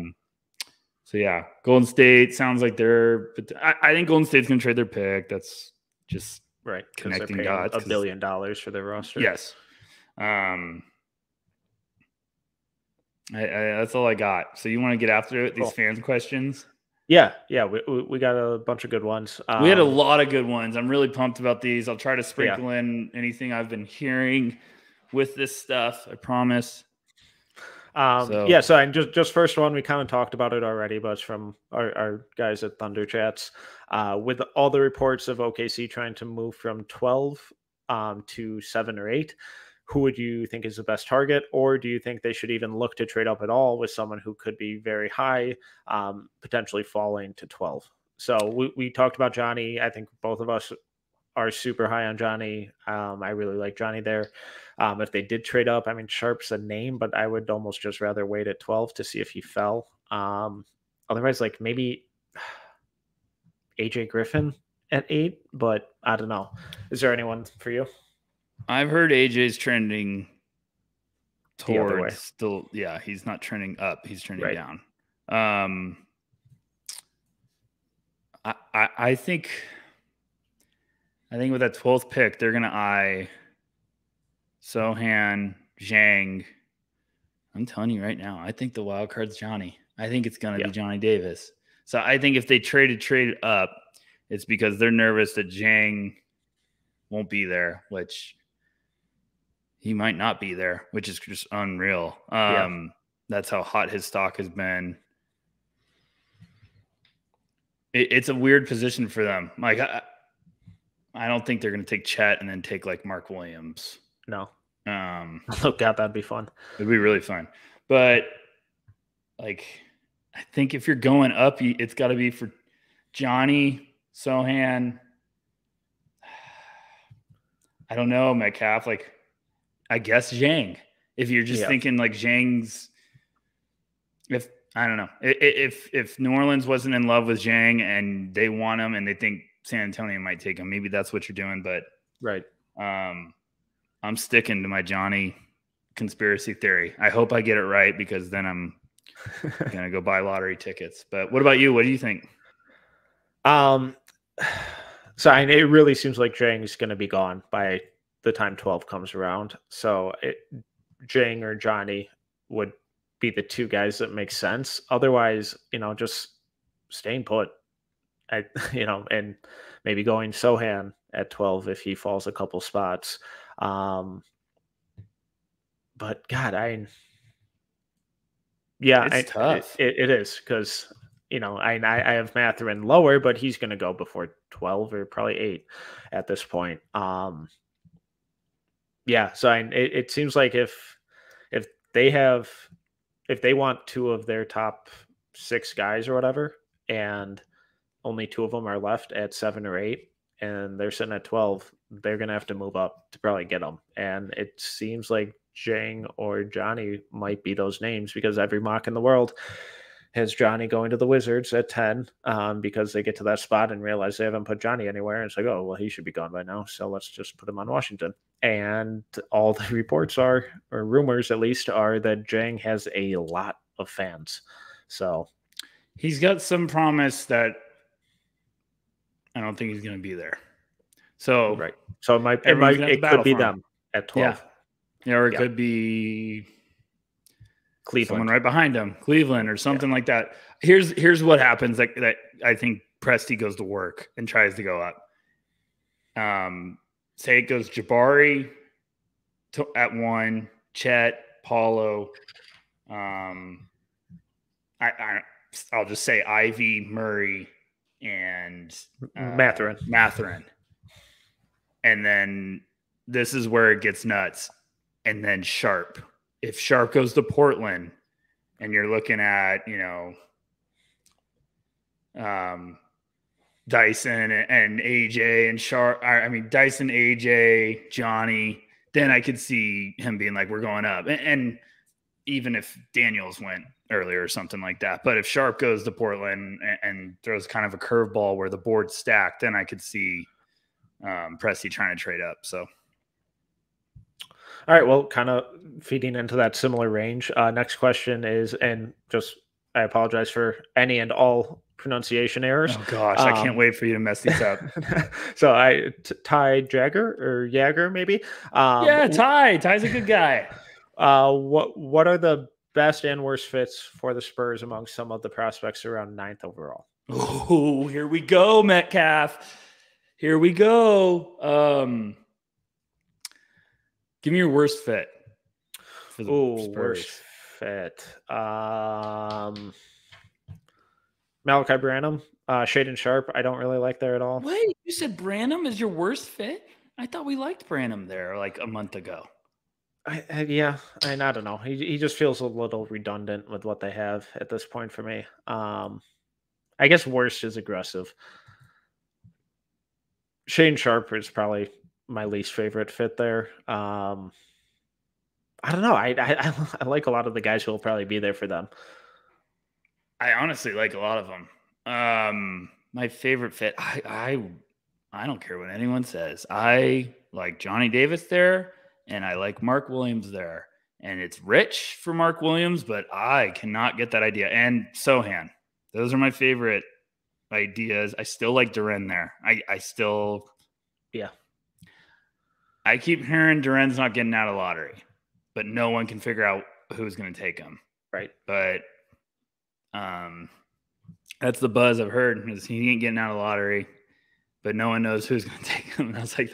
So yeah, Golden State sounds like I think Golden State's going to trade their pick. That's just right. Connecting dots. $1 billion for their roster. Yes. That's all I got. So you want to get after it? These fans questions? Yeah. We got a bunch of good ones. We had a lot of good ones. I'm really pumped about these. I'll try to sprinkle in anything I've been hearing with this stuff. I promise. So and just first one, we kind of talked about it already, but it's from our guys at Thunder Chats. With all the reports of OKC trying to move from 12 to 7 or 8, who would you think is the best target? Or do you think they should even look to trade up at all with someone who could be very high, potentially falling to 12? So we talked about Johnny. I think both of us are super high on Johnny. I really like Johnny there. If they did trade up, I mean, Sharp's a name, but I would almost just rather wait at 12 to see if he fell. Otherwise, like maybe AJ Griffin at 8, but I don't know. Is there anyone for you? I've heard AJ's trending towards still. Yeah, he's not trending up. He's trending down. I think I think with that 12th pick, they're going to eye Sohan, Zhang. I'm telling you right now, I think the wild card's Johnny. I think it's going to be Johnny Davis. So I think if they trade up, it's because they're nervous that Zhang won't be there, which he might not be there, which is just unreal. That's how hot his stock has been. It's a weird position for them. Like, I don't think they're going to take Chet and then take like Mark Williams. No. Oh God, that'd be fun. It'd be really fun. But like, I think if you're going up, it's got to be for Johnny, Sohan. I don't know, Metcalf. Like, I guess Zhang. If you're just thinking like Zhang's, I don't know. If New Orleans wasn't in love with Zhang and they want him and they think San Antonio might take him, maybe that's what you're doing. But right. I'm sticking to my Johnny conspiracy theory. I hope I get it right because then I'm going to go buy lottery tickets. But what about you? What do you think? So it really seems like Zhang's going to be gone by the time 12 comes around. So Zhang or Johnny would be the two guys that make sense. Otherwise, just staying put and maybe going Sohan at 12 if he falls a couple spots. But God, it's tough. It is because, I have Mathurin lower, but he's going to go before 12 or probably 8 at this point. So it seems like if they want two of their top 6 guys or whatever, and only 2 of them are left at 7 or 8, and they're sitting at 12, they're going to have to move up to probably get them. And it seems like Zhang or Johnny might be those names because every mock in the world has Johnny going to the Wizards at 10 because they get to that spot and realize they haven't put Johnny anywhere. And it's like, oh, well, he should be gone by now. So let's just put him on Washington. And all the reports are, or rumors at least, are that Zhang has a lot of fans. So he's got some promise that I don't think he's going to be there. So right. So it could be them at 12. Yeah, or it could be Cleveland, someone right behind him, Cleveland or something like that. Here's what happens that I think Presti goes to work and tries to go up. Say it goes Jabari at 1, Chet, Paulo. I'll just say Ivy, Murray, and Mathurin. And then this is where it gets nuts. And then Sharp. If Sharp goes to Portland and you're looking at, Dyson and AJ and Sharp, Dyson, AJ, Johnny, then I could see him being like, we're going up. And even if Daniels went earlier or something like that. But if Sharp goes to Portland and throws kind of a curveball where the board's stacked, then I could see Presti trying to trade up. So. All right. Well, kind of feeding into that similar range. Next question is, and just I apologize for any and all pronunciation errors. Oh gosh, I can't wait for you to mess these up. So Ty Jagger maybe. Ty's a good guy. What are the best and worst fits for the Spurs among some of the prospects around 9th overall? Oh, here we go, Metcalf. Here we go. Give me your worst fit for the Spurs. Worst fit. Malachi Branham, Shaden Sharp. I don't really like there at all. Wait, you said Branham is your worst fit? I thought we liked Branham there like a month ago. I don't know. He just feels a little redundant with what they have at this point for me. I guess worst is aggressive. Shane Sharp is probably my least favorite fit there. I don't know. I like a lot of the guys who will probably be there for them. I honestly like a lot of them. My favorite fit, I don't care what anyone says. I like Johnny Davis there, and I like Mark Williams there. And it's rich for Mark Williams, but I cannot get that idea. And Sohan. Those are my favorite ideas. I still like Duren there. I still Yeah. I keep hearing Duren's not getting out of lottery, but no one can figure out who's going to take him. Right. But that's the buzz I've heard, is he ain't getting out of lottery, but no one knows who's going to take him. And I was like,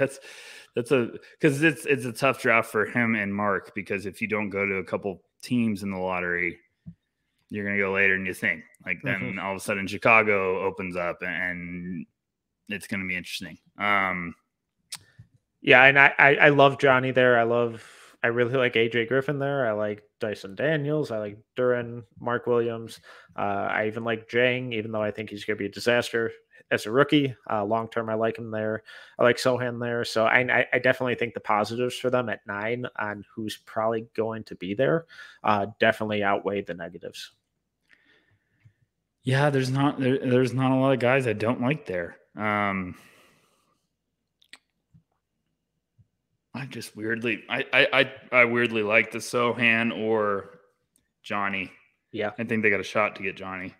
because it's a tough draft for him and Mark, because if you don't go to a couple teams in the lottery, you're going to go later than you think. Like then all of a sudden Chicago opens up and it's going to be interesting. Yeah, and I love Johnny there. I really like AJ Griffin there. I like Dyson Daniels. I like Duren, Mark Williams. I even like Jang, even though I think he's going to be a disaster as a rookie. Long term, I like him there. I like Sohan there. So I definitely think the positives for them at 9 on who's probably going to be there definitely outweigh the negatives. Yeah, there's not a lot of guys I don't like there. I just weirdly I weirdly like the Sohan or Johnny. Yeah, I think they got a shot to get Johnny.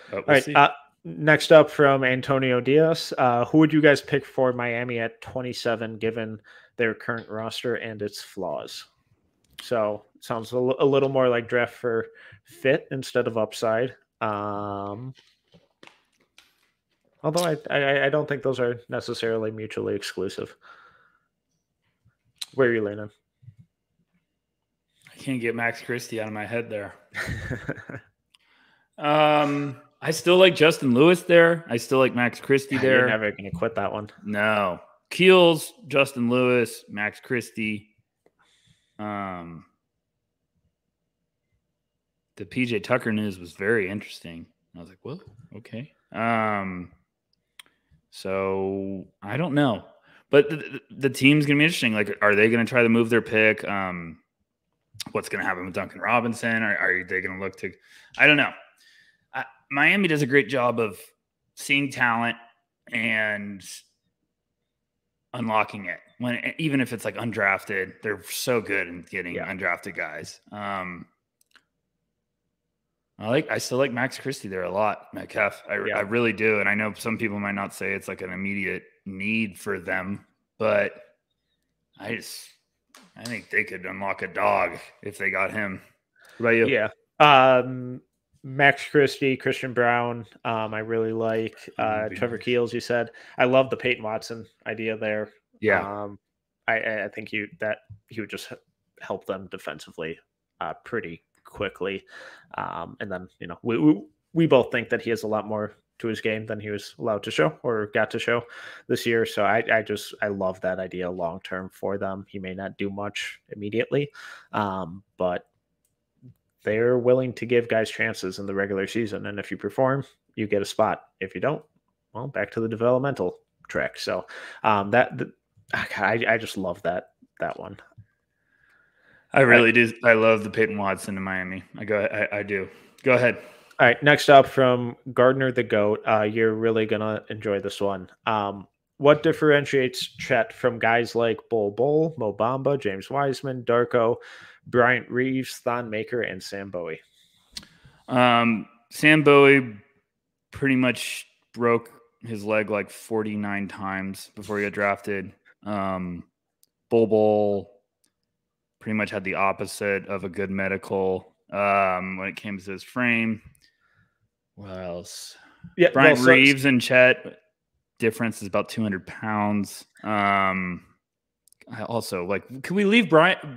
But we'll see. Next up from Antonio Diaz, who would you guys pick for Miami at 27, given their current roster and its flaws? So it sounds a little more like draft for fit instead of upside. Although I don't think those are necessarily mutually exclusive. Where are you leaning? I can't get Max Christie out of my head there. I still like Justin Lewis there. I still like Max Christie there. You're never going to quit that one. No. Keels, Justin Lewis, Max Christie. The PJ Tucker news was very interesting. I was like, whoa, okay. So I don't know. But the team's going to be interesting. Like, are they going to try to move their pick? What's going to happen with Duncan Robinson? Are they going to look to – I don't know. Miami does a great job of seeing talent and unlocking it. Even if it's like undrafted, they're so good in getting undrafted guys. I still like Max Christie there a lot, Metcalf. I really do. And I know some people might not say it's like an immediate need for them, but I think they could unlock a dog if they got him. What about you? Yeah. Max Christie, Christian Brown. I really like Trevor Keels. You said I love the Peyton Watson idea there. Yeah. I think he would just help them defensively pretty quickly. And then we both think that he has a lot more to his game than he was allowed to show or got to show this year. So I love that idea long term for them. He may not do much immediately, but they're willing to give guys chances in the regular season. And if you perform, you get a spot. If you don't, well, back to the developmental track. So I just love that one. I really do. I love the Peyton Watson in Miami. I do. Go ahead. All right. Next up from Gardner the GOAT. You're really going to enjoy this one. What differentiates Chet from guys like Bol, Mo Bamba, James Wiseman, Darko, Bryant Reeves, Thon Maker, and Sam Bowie? Sam Bowie pretty much broke his leg like 49 times before he got drafted. Bol pretty much had the opposite of a good medical when it came to his frame. What else? Yeah, Bryant Reeves and Chet, difference is about 200 pounds. I also can we leave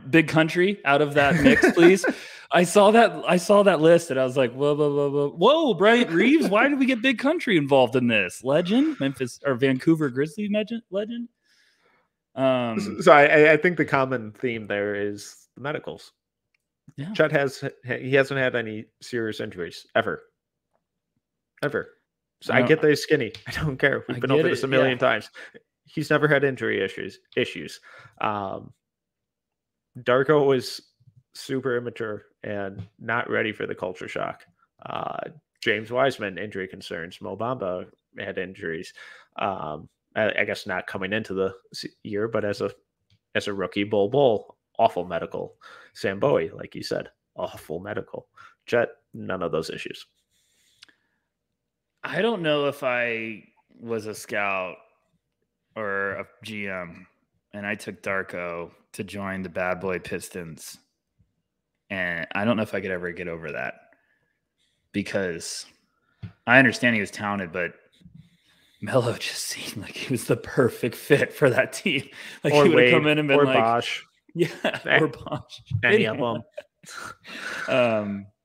Big Country out of that mix, please? I saw that list and I was like, whoa, Bryant Reeves. Why did we get Big Country involved in this? Legend, Memphis or Vancouver Grizzlies legend. So I think the common theme there is the medicals. Yeah. Chet hasn't had any serious injuries ever. So I get that he's skinny. I don't care. We've been over this a million times. He's never had injury issues. Darko was super immature and not ready for the culture shock. James Wiseman, injury concerns. Mo Bamba had injuries. I guess not coming into the year, but as a rookie, Bol, awful medical. Sam Bowie, like you said, awful medical. Chet, none of those issues. I don't know if I was a scout or a GM, and I took Darko to join the bad boy Pistons, and I don't know if I could ever get over that, because I understand he was talented, but Melo just seemed like he was the perfect fit for that team. Like or he would Wade, have come in and been or like, Bosh. Yeah, or Bosh. Any of them.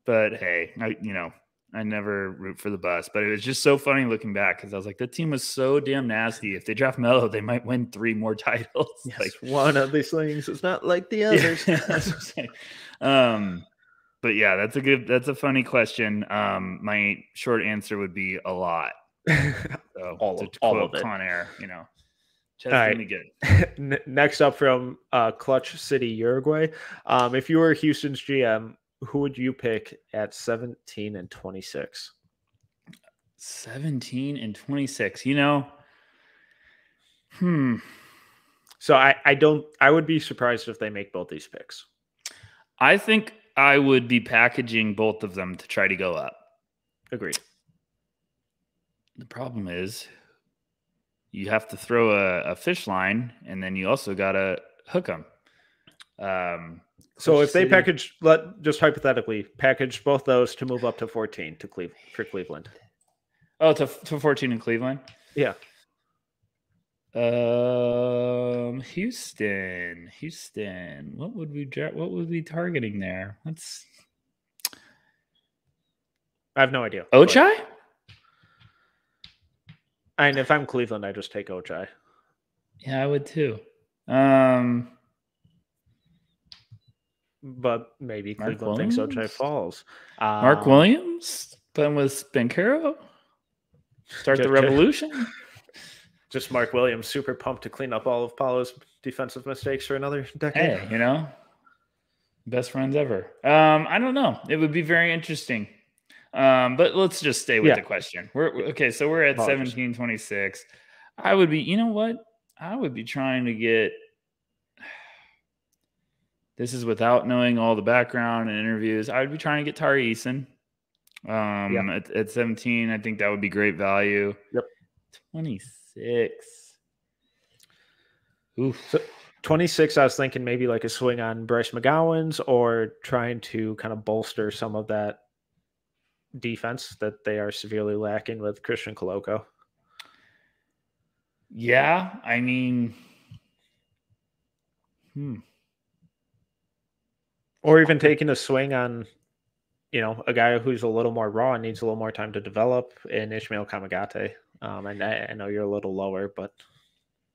But hey, I never root for the bus, but it was just so funny looking back, because I was like, that team was so damn nasty. If they draft Melo, they might win 3 more titles. Yes, like one of these things is not like the others. But yeah, that's a funny question. My short answer would be a lot. So all of it. Con Air, All right. Good. Next up from Clutch City, Uruguay. If you were Houston's GM, who would you pick at 17 and 26? 17 and 26. So I would be surprised if they make both these picks. I think I would be packaging both of them to try to go up. Agreed. The problem is you have to throw a fish line, and then you also got to hook them. So if they just hypothetically package both those to move up to 14 for Cleveland. Oh, to 14 in Cleveland? Yeah. Houston. What would we be targeting there? I have no idea. Ochai? And if I'm Cleveland, I just take Ochai. Yeah, I would too. But maybe Cleveland thinks Ochai falls. Mark Williams playing with Banchero? Start the revolution? Just Mark Williams, super pumped to clean up all of Paulo's defensive mistakes for another decade. Hey, best friends ever. I don't know. It would be very interesting. But let's just stay with the question. We're at 17-26. I would be, you know what? I would be trying to get, this is without knowing all the background and interviews, I would be trying to get Tari Eason. At 17, I think that would be great value. Yep. 26. Oof. So 26, I was thinking maybe like a swing on Bryce McGowan's, or trying to kind of bolster some of that defense that they are severely lacking with Christian Koloko. Yeah, I mean, or even taking a swing on, a guy who's a little more raw and needs a little more time to develop, in Ishmael Kamagate. And I know you're a little lower, but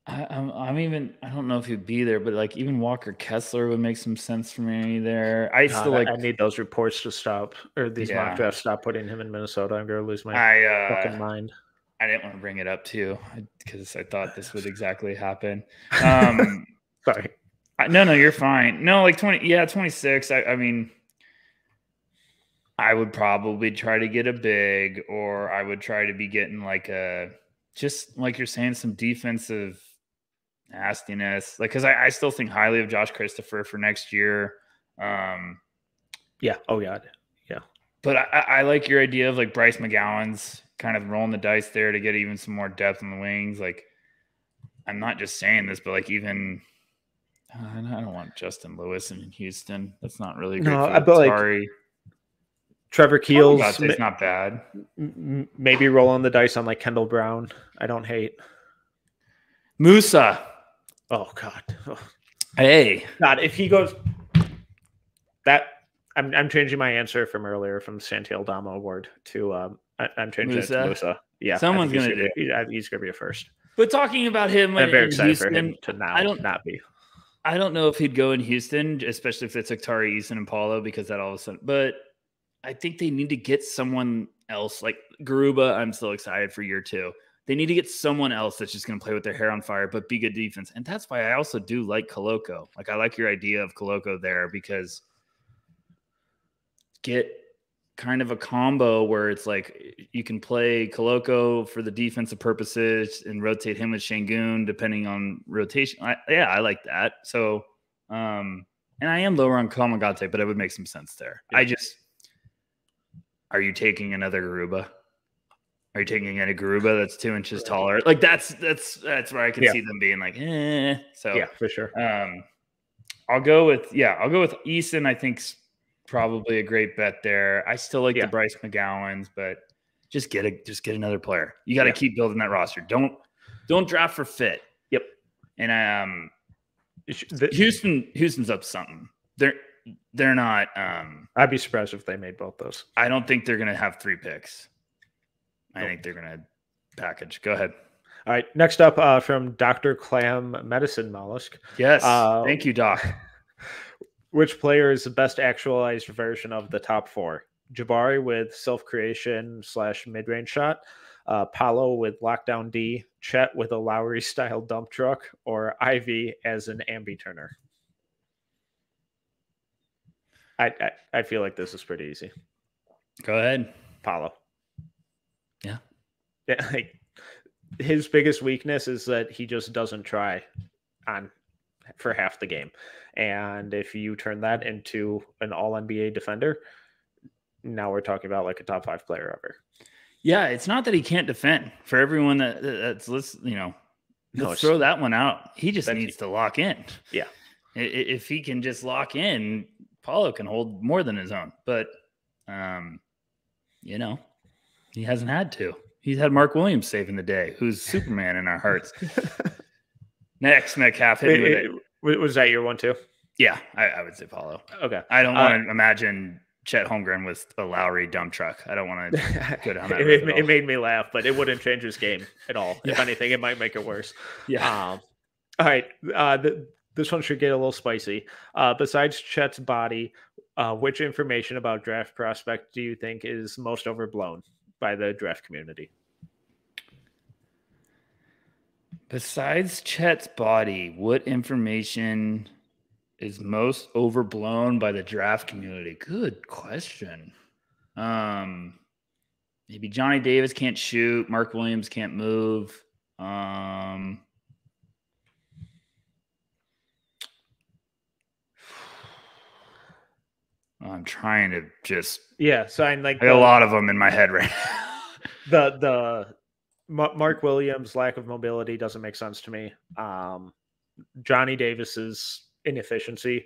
I don't know if he'd be there, but like even Walker Kessler would make some sense for me there. I need those reports to stop, or these mock drafts stop putting him in Minnesota. I'm going to lose my fucking mind. I didn't want to bring it up too, because I thought this would exactly happen. Sorry. No, you're fine. No, like 26. I mean, I would probably try to get a big, or I would try to be getting just like you're saying, some defensive nastiness. Like, because I still think highly of Josh Christopher for next year. Yeah. Oh, God. Yeah. But I like your idea of like Bryce McGowan's kind of rolling the dice there to get even some more depth in the wings. Like, I'm not just saying this, but like even I don't want Justin Lewis in Houston. That's not really great. Like Trevor Keels, it's not bad. Maybe rolling the dice on like Kendall Brown. I don't hate Musa. Oh God. Oh. Hey, God, if he goes that, I'm changing my answer from earlier from Santiago Dama Award to I'm changing it to Musa. Yeah, someone's gonna do it. He's gonna be a first. But talking about him, I'm very excited for him to not be. I don't know if he'd go in Houston, especially if they took Tari Eason and Paulo, because that all of a sudden. But I think they need to get someone else like Garuba. I'm still excited for year 2. They need to get someone else that's just going to play with their hair on fire, but be good defense. And that's why I also do like Koloko. Like, I like your idea of Koloko there, because get kind of a combo where it's like you can play Koloko for the defensive purposes and rotate him with Şengün depending on rotation. I like that. So, and I am lower on Kamagate, but it would make some sense there. Yeah. Are you taking another Garuba? Are you taking a Garuba that's 2 inches taller? Like that's where I can see them being like, So yeah, for sure. I'll go with Eason. I think's probably a great bet there. I still like the Bryce McGowans, but just get another player. You got to keep building that roster. Don't draft for fit. Yep. And Houston's up something. They're not. I'd be surprised if they made both those. I don't think they're going to have 3 picks. I think they're going to package. Go ahead. All right. Next up from Dr. Clam Medicine Mollusk. Yes. Thank you, Doc. Which player is the best actualized version of the top 4? Jabari with self-creation / mid-range shot, Paolo with lockdown D, Chet with a Lowry-style dump truck, or Ivy as an ambi turner? I feel like this is pretty easy. Go ahead. Paolo. Yeah. Yeah. Like, his biggest weakness is that he just doesn't try for half the game. And if you turn that into an all NBA defender, now we're talking about like a top 5 player ever. Yeah. It's not that he can't defend. For everyone that's listening, let's throw that one out. He just needs to lock in. Yeah. If he can just lock in, Paulo can hold more than his own, but he hasn't had to. He's had Mark Williams saving the day, who's Superman in our hearts. Next, Metcalf, hit me with it. Was that your one too? Yeah, I would say Paulo. Okay. I don't want to imagine Chet Holmgren with a Lowry dump truck. I don't want to go down that road. It made me laugh, but it wouldn't change his game at all. If anything, it might make it worse. Yeah. All right. This one should get a little spicy. Besides Chet's body, which information about draft prospect do you think is most overblown by the draft community? Besides Chet's body, what information is most overblown by the draft community? Good question. Maybe Johnny Davis can't shoot. Mark Williams can't move. I'm trying to just sign like a lot of them in my head right now. The Mark Williams' lack of mobility doesn't make sense to me. Johnny Davis's inefficiency,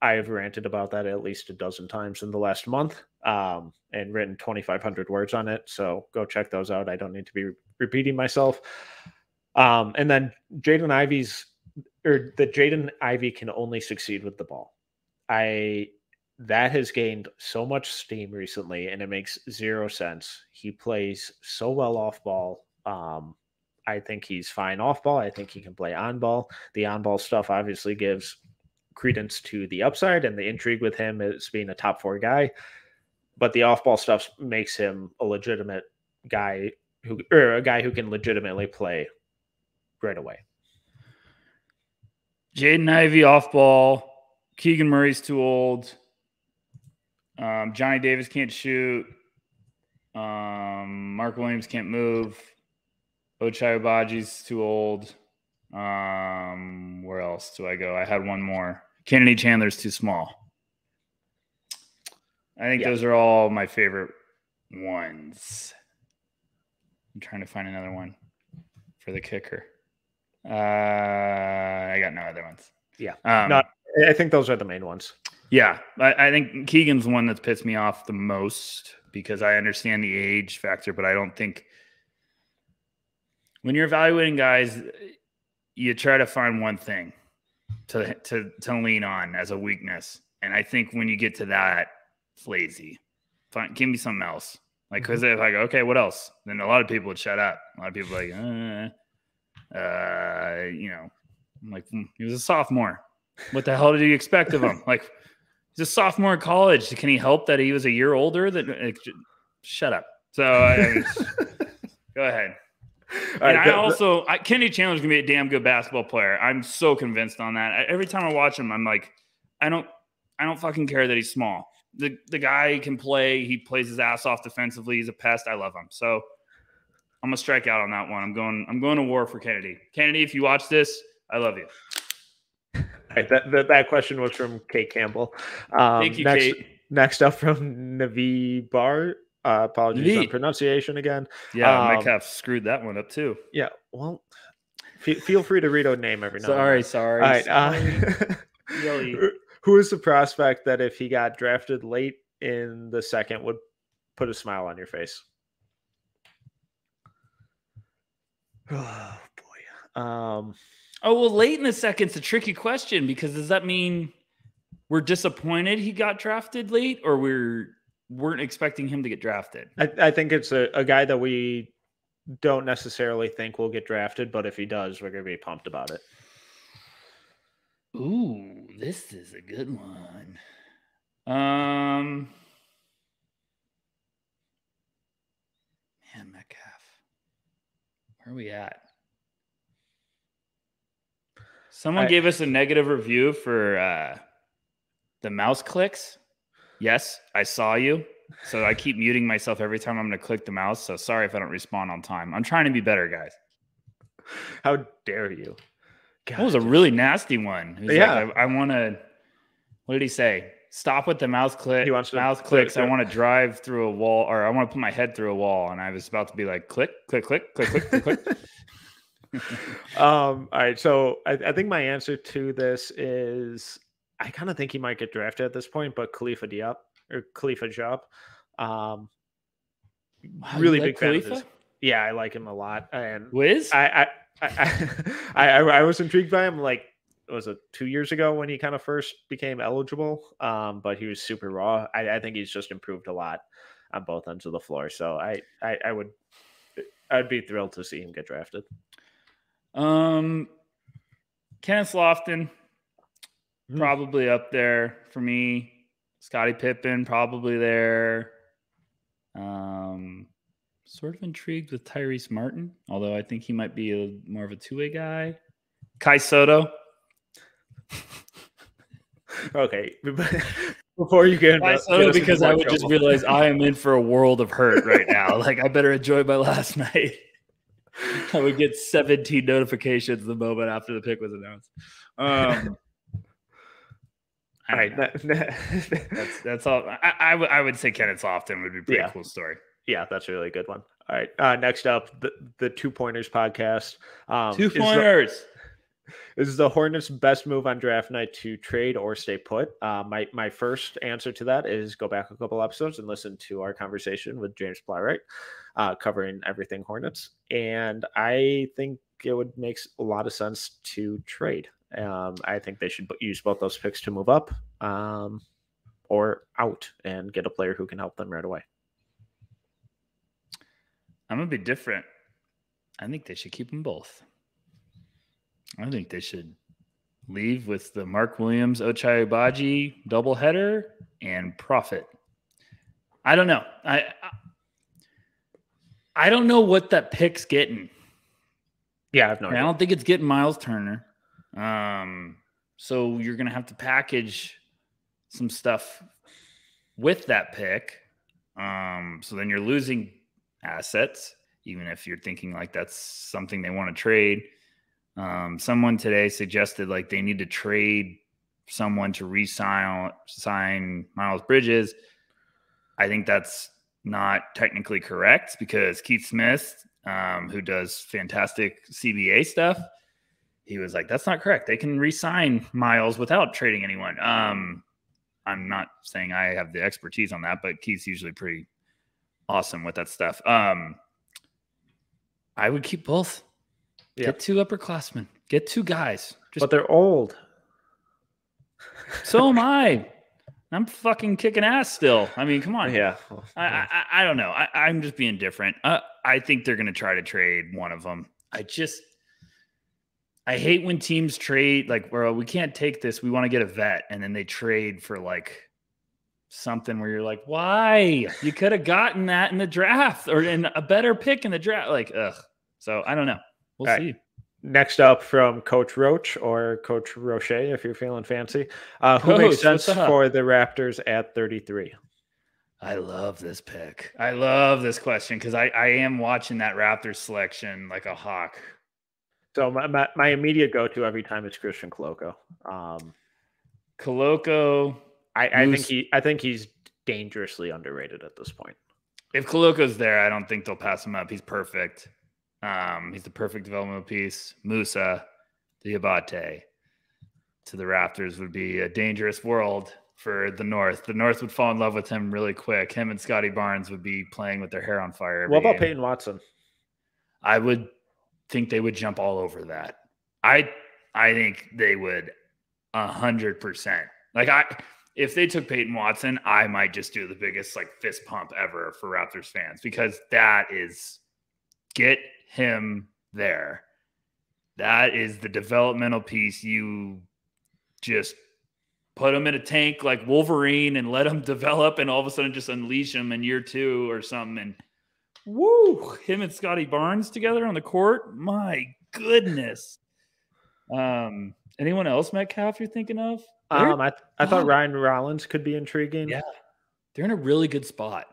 I have ranted about that at least a dozen times in the last month, and written 2,500 words on it. So go check those out. I don't need to be repeating myself. And then Jaden Ivey can only succeed with the ball. That has gained so much steam recently, and it makes zero sense. He plays so well off ball. I think he's fine off ball. I think he can play on ball. The on ball stuff obviously gives credence to the upside and the intrigue with him as being a top 4 guy. But the off ball stuff makes him a legitimate guy who can legitimately play right away. Jaden Ivey off ball. Keegan Murray's too old. Johnny Davis can't shoot. Mark Williams can't move. Ochai Abaji's too old. Where else do I go? I had one more. Kennedy Chandler's too small. I think those are all my favorite ones. I'm trying to find another one for the kicker. I got no other ones. Yeah. I think those are the main ones. Yeah. I think Keegan's the one that's pissed me off the most because I understand the age factor, but I don't think when you're evaluating guys, you try to find one thing to lean on as a weakness. And I think when you get to that, it's lazy. Give me something else. Like, because if I go, okay, what else? Then a lot of people would shut up. A lot of people are like, I'm like, he was a sophomore. What the hell did you expect of him? Like, he's a sophomore in college. Can he help that he was a year older? Shut up. So go ahead. And Kenny Chandler's gonna be a damn good basketball player. I'm so convinced on that. Every time I watch him, I'm like, I don't fucking care that he's small. The guy can play. He plays his ass off defensively. He's a pest. I love him. So I'm gonna strike out on that one. I'm going to war for Kennedy. Kennedy, if you watch this, I love you. All right, that question was from Kate Campbell. Thank you, Kate. Next up from Navi Bar. Apologies on pronunciation again. Yeah, Metcalf screwed that one up too. Yeah, well, feel free to read a name every now and then. Sorry. All right. Who is the prospect that if he got drafted late in the second would put a smile on your face? Oh boy. Well, late in the second's a tricky question because does that mean we're disappointed he got drafted late, or weren't expecting him to get drafted? I think it's a guy that we don't necessarily think will get drafted, but if he does, we're going to be pumped about it. Ooh, this is a good one. Man, Metcalf. Where are we at? Someone gave us a negative review for the mouse clicks. Yes, I saw you. So I keep muting myself every time I'm going to click the mouse. So sorry if I don't respond on time. I'm trying to be better, guys. How dare you? God, that was a really nasty one. Yeah. Like, I want to, what did he say? Stop with the mouse click. He wants to mouse clicks. I want to drive through a wall, or I want to put my head through a wall. And I was about to be like, click, click, click, click, click, click, click. All right. So I think my answer to this is I kind of think he might get drafted at this point, but Khalifa Diop. Really big fan of his. Yeah, I like him a lot. And Wiz? I was intrigued by him like, was it 2 years ago when he kind of first became eligible? But he was super raw. I think he's just improved a lot on both ends of the floor. So I'd be thrilled to see him get drafted. Kenneth Lofton, probably up there for me. Scottie Pippen, probably there. Sort of intrigued with Tyrese Martin, although I think he might be more of a two-way guy. Kai Soto. Okay. Before you get Kai Soto, because I would just realize I am in for a world of hurt right now. Like, I better enjoy my last night. I would get 17 notifications the moment after the pick was announced. All right, that's all. I would say Kenneth Lofton would be a pretty cool story. Yeah, that's a really good one. All right, next up, the 2 Pointers podcast. 2 Pointers. This is the Hornets' best move on draft night to trade or stay put. My first answer to that is go back a couple episodes and listen to our conversation with James Plowright, covering everything Hornets. And I think it would make a lot of sense to trade. I think they should use both those picks to move up or out and get a player who can help them right away. I'm going to be different. I think they should keep them both. I think they should leave with the Mark Williams, Ochai Agbaji doubleheader and profit. I don't know. I don't know what that pick's getting. Yeah, I have no idea. I don't think it's getting Miles Turner. So you're going to have to package some stuff with that pick. So then you're losing assets, even if you're thinking like that's something they want to trade. Someone today suggested like they need to trade someone to sign Miles Bridges. I think that's not technically correct because Keith Smith, who does fantastic CBA stuff, he was like, that's not correct. They can re-sign Miles without trading anyone. I'm not saying I have the expertise on that, but Keith's usually pretty awesome with that stuff. I would keep both. Yeah. Get 2 upperclassmen. Get 2 guys. But they're old. So am I. I'm fucking kicking ass still. I mean, come on. Yeah. I don't know. I'm just being different. I think they're going to try to trade one of them. I hate when teams trade like, well, we can't take this. We want to get a vet. And then they trade for like something where you're like, why? You could have gotten that in the draft or in a better pick in the draft. Like, ugh. So I don't know. We'll see. Next up from Coach Roach or Coach Roche, if you're feeling fancy. Who makes sense for the Raptors at 33? I love this pick. I love this question because I am watching that Raptors selection like a hawk. So my immediate go-to every time is Christian Koloko. Koloko. I think he's dangerously underrated at this point. If Koloko's there, I don't think they'll pass him up. He's perfect. He's the perfect developmental piece. Musa, Diabate to the Raptors would be a dangerous world for the North. The North would fall in love with him really quick. Him and Scotty Barnes would be playing with their hair on fire. What about Peyton Watson? I would think they would jump all over that. I think they would 100%. If they took Peyton Watson, I might just do the biggest fist pump ever for Raptors fans, because that is get him there. That is the developmental piece. You just put him in a tank like Wolverine and let him develop, and all of a sudden just unleash him in year 2 or something. And woo, him and Scotty Barnes together on the court. My goodness. Anyone else, Metcalf, you're thinking of? I thought Ryan Rollins could be intriguing. Yeah, they're in a really good spot.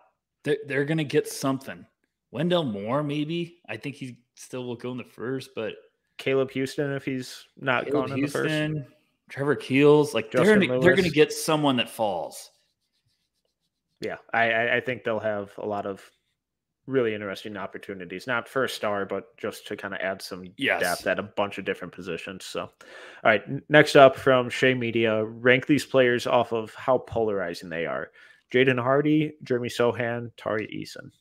They're going to get something. Wendell Moore, maybe. I think he still will go in the first, but Caleb Houston, if he's not going in the first. Trevor Keels, they're going to get someone that falls. Yeah, I think they'll have a lot of really interesting opportunities, not for a star, but just to kind of add some depth at a bunch of different positions. So, all right, next up from Shea Media, rank these players off of how polarizing they are. Jaden Hardy, Jeremy Sohan, Tari Eason.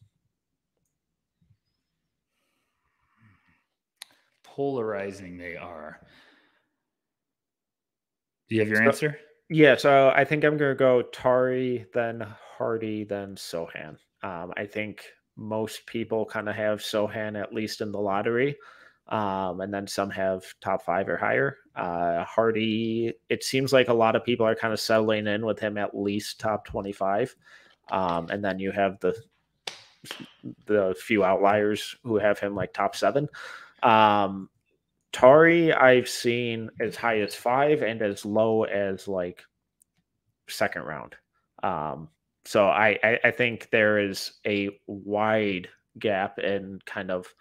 Polarizing they are. Do you have your answer? Yeah, so I think I'm going to go Tari, then Hardy, then Sohan. I think most people kind of have Sohan at least in the lottery, and then some have top 5 or higher. Hardy, it seems like a lot of people are kind of settling in with him at least top 25, and then you have the few outliers who have him top 7. Tari, I've seen as high as 5 and as low as second round. So I think there is a wide gap in kind of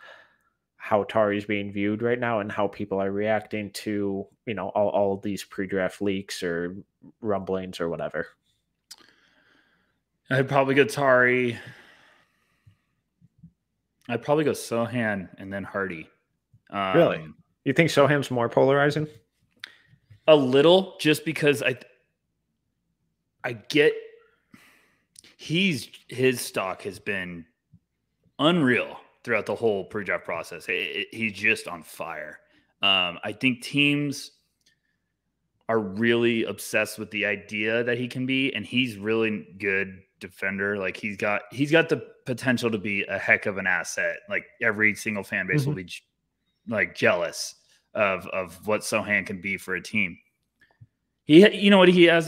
how Tari is being viewed right now and how people are reacting to, all of these pre-draft leaks or rumblings or whatever. I'd probably go Tari. I'd probably go Sohan and then Hardy. Really? You think Sohan's more polarizing? A little, just because I get his stock has been unreal throughout the whole pre-draft process. He's just on fire. I think teams are really obsessed with the idea that he can be, and he's really good defender. He's got the potential to be a heck of an asset. Every single fan base will be jealous of what Sohan can be for a team. He has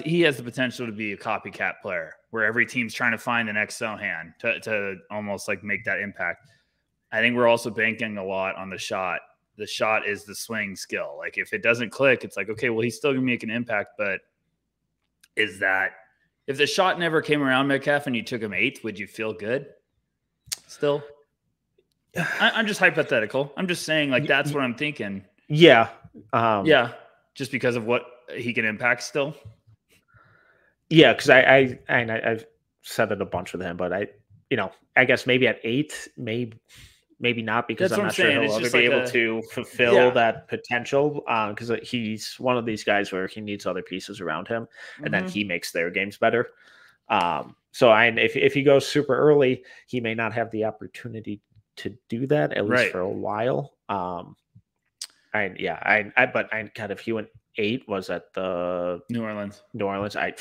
the potential to be a copycat player where every team's trying to find the next Sohan to almost make that impact. I think we're also banking a lot on the shot. The shot is the swing skill. If it doesn't click, it's okay, well, he's still gonna make an impact, but if the shot never came around, Metcalf, and you took him 8th, would you feel good still? I'm just hypothetical. I'm just saying that's what I'm thinking. Yeah. Just because of what he can impact still. Yeah, because I've said it a bunch with him, but I guess maybe at 8, maybe not, because I'm not sure he'll ever be able to fulfill that potential, because he's one of these guys where he needs other pieces around him, and then he makes their games better. So if he goes super early, he may not have the opportunity to do that, at least for a while. But if he went 8, was at the New Orleans. I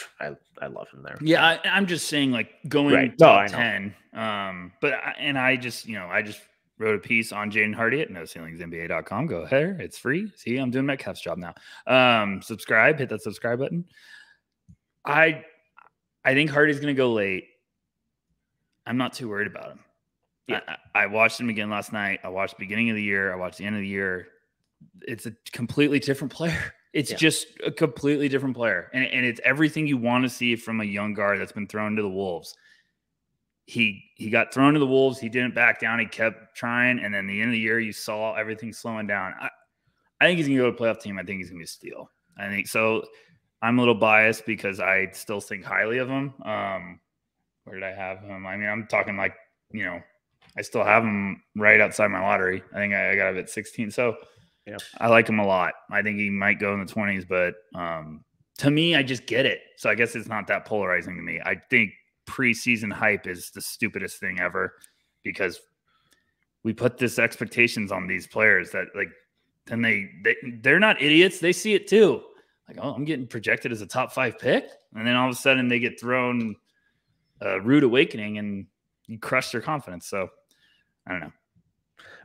love him there. Yeah, I'm just saying going top 10. I just wrote a piece on Jaden Hardy at NoCeilingsNBA.com. Go ahead, it's free. See, I'm doing Metcalf's job now. Subscribe, hit that subscribe button. I think Hardy's going to go late. I'm not too worried about him. Yeah. I watched him again last night. I watched the beginning of the year. I watched the end of the year. It's a completely different player. It's just a completely different player. And it's everything you want to see from a young guard that's been thrown to the Wolves. He got thrown to the Wolves. He didn't back down. He kept trying. And then the end of the year, you saw everything slowing down. I think he's going to go to a playoff team. I think he's going to be a steal. I think so. I'm a little biased because I still think highly of him. Where did I have him? I mean, I'm talking I still have him right outside my lottery. I think I got him at 16. So I like him a lot. I think he might go in the 20s, but to me, I just get it. So I guess it's not that polarizing to me. I think preseason hype is the stupidest thing ever because we put this expectations on these players that then they're not idiots. They see it too. Like, oh, I'm getting projected as a top 5 pick. And then all of a sudden they get thrown a rude awakening and you crush their confidence. So I don't know.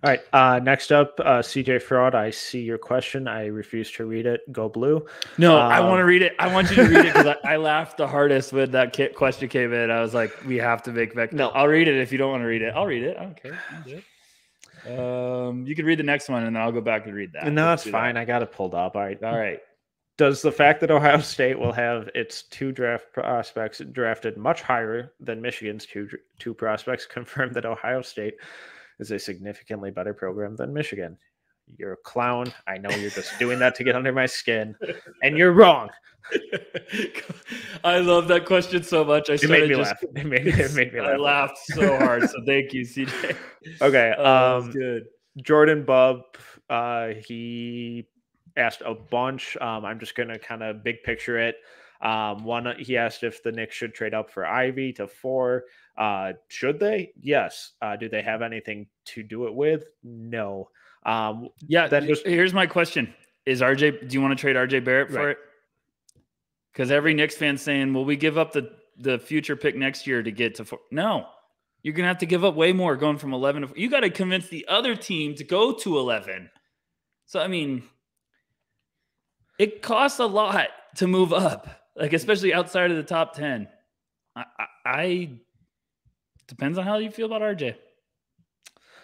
All right. Next up, CJ Fraud. I see your question. I refuse to read it. Go blue. No, I want to read it. I want you to read it because I laughed the hardest when that question came in. I was like, we have to make back. No, I'll read it if you don't want to read it. I'll read it. I don't care. I'll do it. You can read the next one and then I'll go back and read that. No, it's fine. I got it pulled up. All right. Does the fact that Ohio State will have its 2 draft prospects drafted much higher than Michigan's two prospects confirm that Ohio State is a significantly better program than Michigan? You're a clown. I know you're just doing that to get under my skin, and you're wrong. I love that question so much. It made me laugh. I laughed so hard. So thank you, CJ. Okay. Good. Jordan Bub, he asked a bunch. I'm just going to kind of big picture it. One, he asked if the Knicks should trade up for Ivy to 4. Should they? Yes. Do they have anything to do it with? No. Here's my question. Do you want to trade RJ Barrett for it? Because every Knicks fan saying, will we give up the future pick next year to get to 4? No. You're going to have to give up way more going from 11 to 4. You got to convince the other team to go to 11. So, I mean, it costs a lot to move up, especially outside of the top 10. I depends on how you feel about RJ.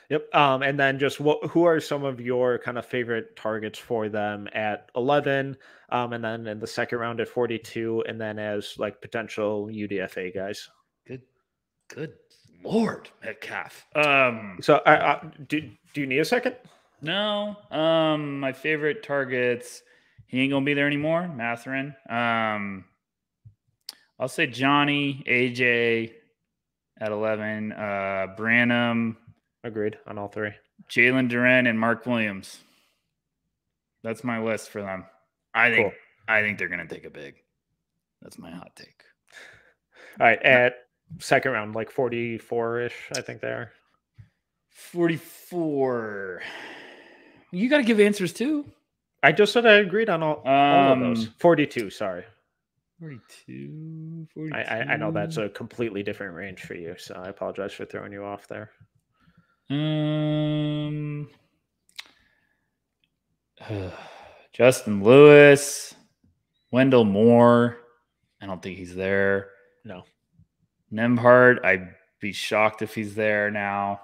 Yep. And then just who are some of your kind of favorite targets for them at 11, and then in the second round at 42, and then as potential UDFA guys? Good Lord, Metcalf. So do you need a second? No. My favorite targets. He ain't gonna be there anymore. Matherin. I'll say Johnny, AJ at 11. Branham. Agreed on all 3. Jalen Duren and Mark Williams. That's my list for them. I think they're gonna take a big. That's my hot take. All right, at second round, 44-ish, I think they are. 44. You got to give answers too. I just said I agreed on all of those. 42, sorry. 42. I know that's a completely different range for you, so I apologize for throwing you off there. Justin Lewis, Wendell Moore. I don't think he's there. No. Nembhard, I'd be shocked if he's there now.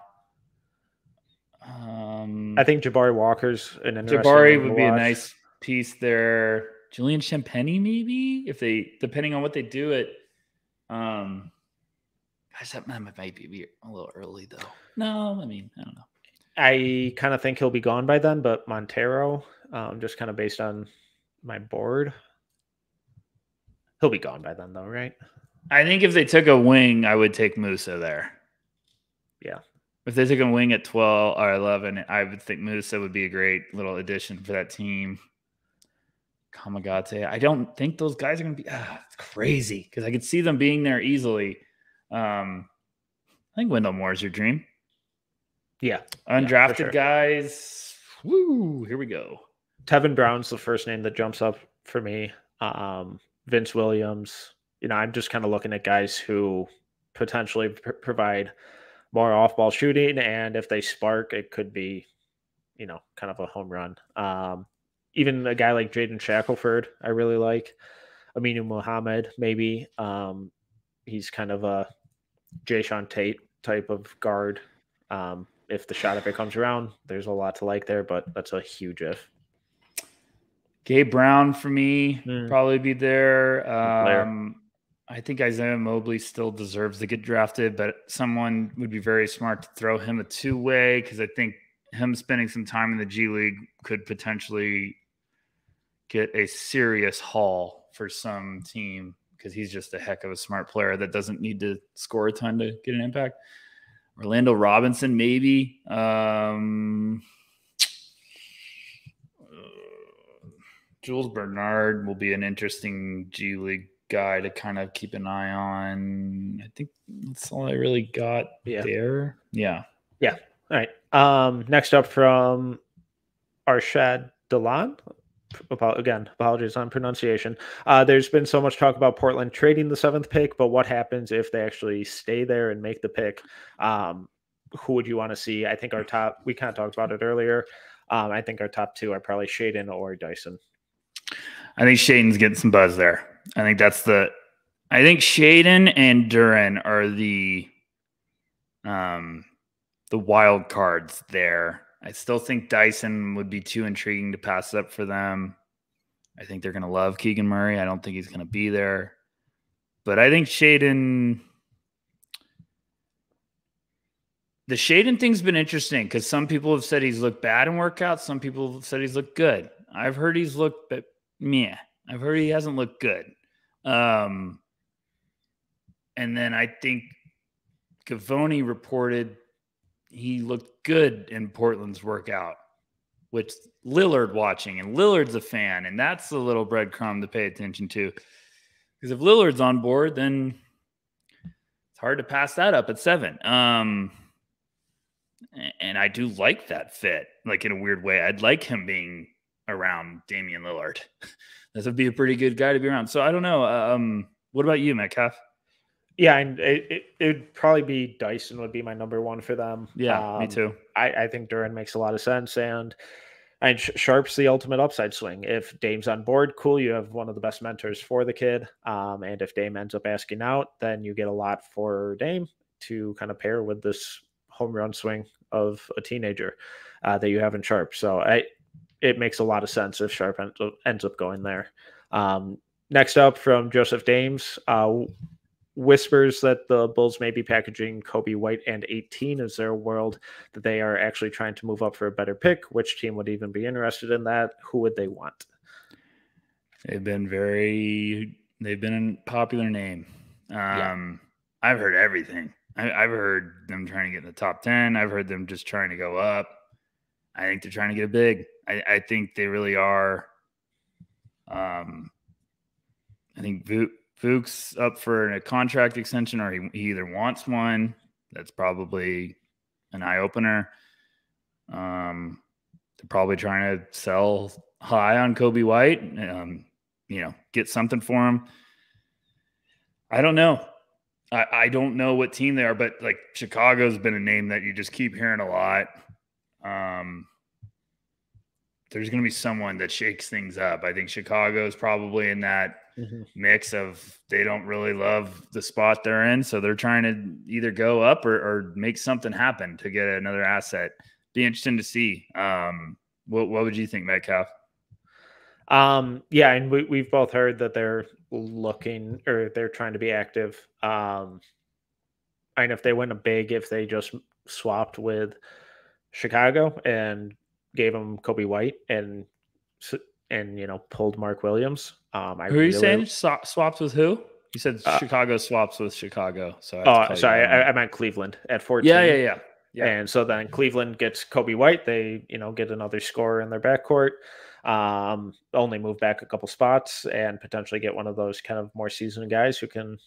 I think Jabari Walker's an interesting Jabari would be a nice piece there. Julian Champagny, maybe, if they, depending on what they do it. Gosh, that might be a little early though. No, I mean, I don't know. I kind of think he'll be gone by then, but Montero, just kind of based on my board, he'll be gone by then though, right? I think if they took a wing, I would take Musa there. Yeah. If they took a wing at 12 or 11, I would think Musa would be a great little addition for that team. Kamagate. I don't think those guys are going to be it's crazy because I could see them being there easily. I think Wendell Moore is your dream. Yeah. Undrafted guys. Woo, here we go. Tevin Brown's the first name that jumps up for me. Vince Williams. I'm just kind of looking at guys who potentially provide more off-ball shooting, and if they spark, it could be, kind of a home run. Even a guy like Jaden Shackelford, I really like. Aminu Muhammad, maybe. He's kind of a Jayshawn Tate type of guard. If the shot if it comes around, there's a lot to like there, but that's a huge if. Gabe Brown for me probably be there. I think Isaiah Mobley still deserves to get drafted, but someone would be very smart to throw him a 2-way because I think him spending some time in the G League could potentially get a serious haul for some team because he's just a heck of a smart player that doesn't need to score a ton to get an impact. Orlando Robinson, maybe. Jules Bernard will be an interesting G League guy to kind of keep an eye on. I think that's all I really got there. Yeah. All right. Next up from Arshad Dalan. Again, apologies on pronunciation. There's been so much talk about Portland trading the 7th pick, but what happens if they actually stay there and make the pick? Who would you want to see? I think our top, we kind of talked about it earlier. I think our top 2 are probably Shaden or Dyson. I think Shaden's getting some buzz there. I think Shaden and Duren are the wild cards there. I still think Dyson would be too intriguing to pass up for them. I think they're going to love Keegan Murray. I don't think he's going to be there. But I think Shaden... The Shaden thing's been interesting because some people have said he's looked bad in workouts. Some people have said he's looked good. I've heard he's looked meh. I've heard he hasn't looked good. And then I think Cavoni reported he looked good in Portland's workout, which Lillard watching, and Lillard's a fan, and that's the little breadcrumb to pay attention to. Because if Lillard's on board, then it's hard to pass that up at 7. And I do like that fit, like in a weird way. I'd like him being around Damian Lillard. This would be a pretty good guy to be around. So I don't know. What about you, Metcalf? Yeah, and it'd probably be Dyson would be my number 1 for them. Yeah, me too. I think Duren makes a lot of sense, and Sharp's the ultimate upside swing. If Dame's on board, cool, you have one of the best mentors for the kid. And if Dame ends up asking out, then you get a lot for Dame to kind of pair with this home run swing of a teenager that you have in Sharp. So it makes a lot of sense if Sharp ends up going there. Next up from Joseph Dames, whispers that the Bulls may be packaging Kobe White and 18 as their world, that they are actually trying to move up for a better pick. Which team would even be interested in that? Who would they want? They've been a popular name. I've heard everything. I've heard them trying to get in the top 10. I've heard them just trying to go up. I think they're trying to get a big. I think they really are. I think Vuk's up for a contract extension, or he either wants one. That's probably an eye-opener. They're probably trying to sell high on Kobe White, get something for him. I don't know. I don't know what team they are, but like Chicago's been a name that you just keep hearing a lot. There's going to be someone that shakes things up. I think Chicago's probably in that mix of they don't really love the spot they're in, so they're trying to either go up or make something happen to get another asset. Be interesting to see. What would you think, Metcalf? Yeah, and we've both heard that they're looking, or they're trying to be active. And if they win a big, if they just swapped with Chicago and gave them Kobe White and pulled Mark Williams. Who are you saying swaps with who? You said Chicago swaps with Chicago. So I meant Cleveland at 14. Yeah. And so then Cleveland gets Kobe White. They get another scorer in their backcourt. Only move back a couple spots and potentially get one of those kind of more seasoned guys who can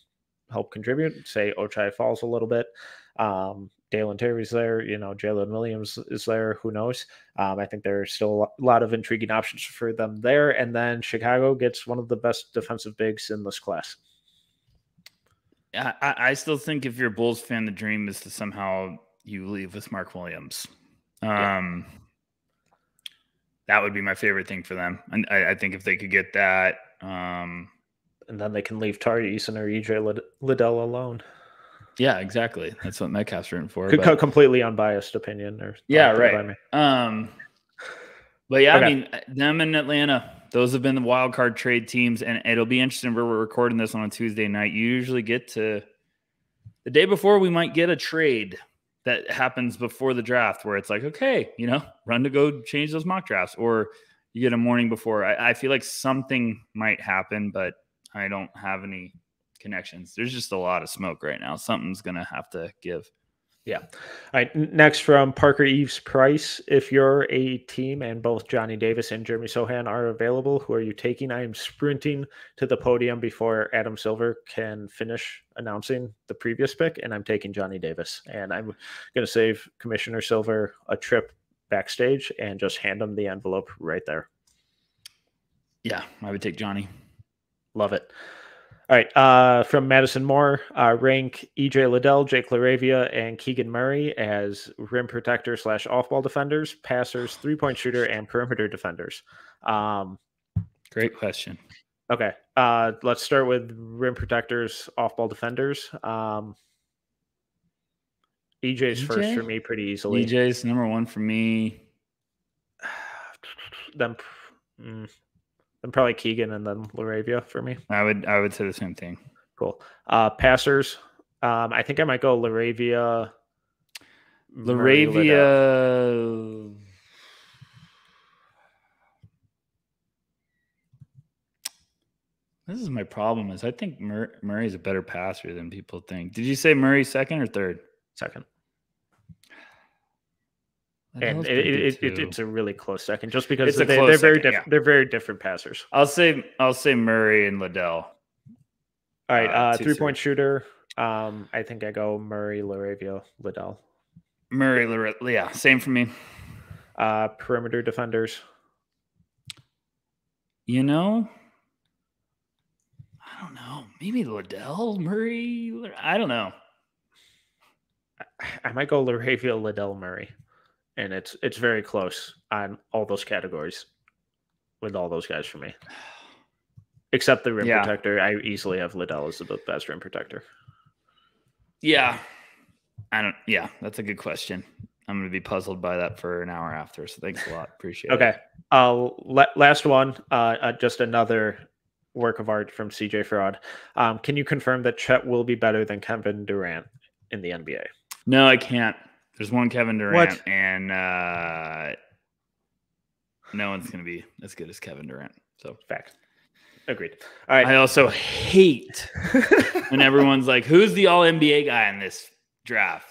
help contribute. Say Ochai falls a little bit. Dalen Terry's there, Jalen Williams is there. Who knows? I think there's still a lot of intriguing options for them there. And then Chicago gets one of the best defensive bigs in this class. I still think if you're a Bulls fan, the dream is to somehow you leave with Mark Williams. That would be my favorite thing for them. And I think if they could get that. And then they can leave Tari Eason or EJ Liddell alone. Yeah, exactly. That's what Metcalf's rooting for. Completely unbiased opinion. Right. But yeah, okay. I mean, them in Atlanta, those have been the wild card trade teams, and it'll be interesting. We're recording this on a Tuesday night. You usually get to the day before, we might get a trade that happens before the draft where it's like, okay, run to go change those mock drafts, or you get a morning before. I feel like something might happen, but I don't have any connections. There's just a lot of smoke right now. Something's going to have to give. Yeah. All right. Next from Parker Eves Price. If you're a team and both Johnny Davis and Jeremy Sohan are available, who are you taking? I am sprinting to the podium before Adam Silver can finish announcing the previous pick, and I'm taking Johnny Davis. And I'm going to save Commissioner Silver a trip backstage and just hand him the envelope right there. Yeah, I would take Johnny. Love it. All right, from Madison Moore, rank EJ Liddell, Jake LaRavia, and Keegan Murray as rim protector / off-ball defenders, passers, three-point shooter, and perimeter defenders. Great question. Okay, let's start with rim protectors, off-ball defenders. EJ's first for me pretty easily. EJ's number one for me. Then probably Keegan and then LaRavia for me. I would say the same thing. Cool. Passers. I think I might go LaRavia. This is my problem. Is I think Murray's a better passer than people think. Did you say Murray second or third? Second. And it's a really close second, just because they're very different. They're very different passers. I'll say Murray and Liddell. All right, 3-point shooter. I think I go Murray, LaRavia, Liddell. Murray, yeah, same for me. Perimeter defenders. I don't know. Maybe Liddell, Murray. I don't know. I might go LaRavia, Liddell, Murray. And it's very close on all those categories with all those guys for me. Except the rim protector. I easily have Liddell as the best rim protector. Yeah. That's a good question. I'm going to be puzzled by that for an hour after. So thanks a lot. Appreciate it. Okay. Last one. Just another work of art from CJ Fraud. Can you confirm that Chet will be better than Kevin Durant in the NBA? No, I can't. There's one Kevin Durant, and no one's going to be as good as Kevin Durant. So, fact. Agreed. All right. I also hate when everyone's like, who's the all-NBA guy in this draft?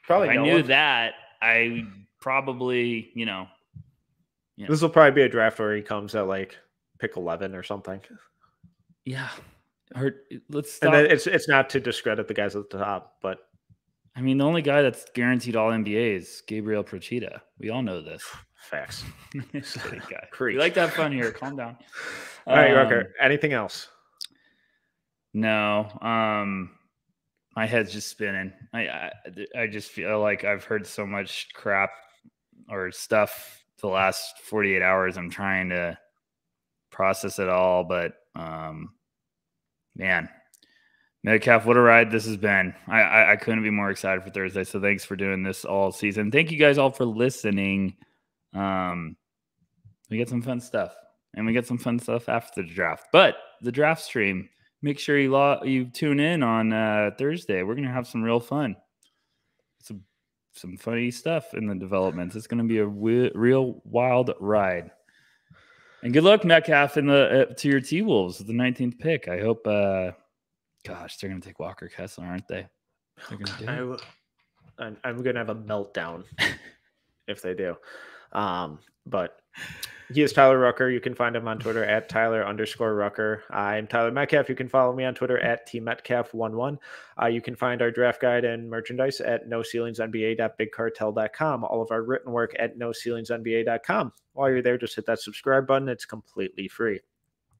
Probably if I knew that, I probably, This will probably be a draft where he comes at like pick 11 or something. Yeah. Let's stop. And then it's not to discredit the guys at the top, but I mean, the only guy that's guaranteed all NBA is Gabriel Procida. We all know this. Facts. Guy. We like to have fun here. Calm down. All right, Rucker. Anything else? No. My head's just spinning. I just feel like I've heard so much crap or stuff the last 48 hours. I'm trying to process it all, but man. Metcalf, what a ride this has been. I couldn't be more excited for Thursday, so thanks for doing this all season. Thank you guys all for listening. We get some fun stuff, and we get some fun stuff after the draft. But the draft stream, make sure you tune in on Thursday. We're going to have some real fun. Some funny stuff in the developments. It's going to be a real wild ride. And good luck, Metcalf, to your T-Wolves with the 19th pick. I hope gosh, they're going to take Walker Kessler, aren't they? I'm going to have a meltdown if they do. But he is Tyler Rucker. You can find him on Twitter at Tyler_Rucker. I'm Tyler Metcalf. You can follow me on Twitter at TMetcalf11. You can find our draft guide and merchandise at NoCeilingsNBA.BigCartel.com. All of our written work at NoCeilingsNBA.com. While you're there, just hit that subscribe button. It's completely free.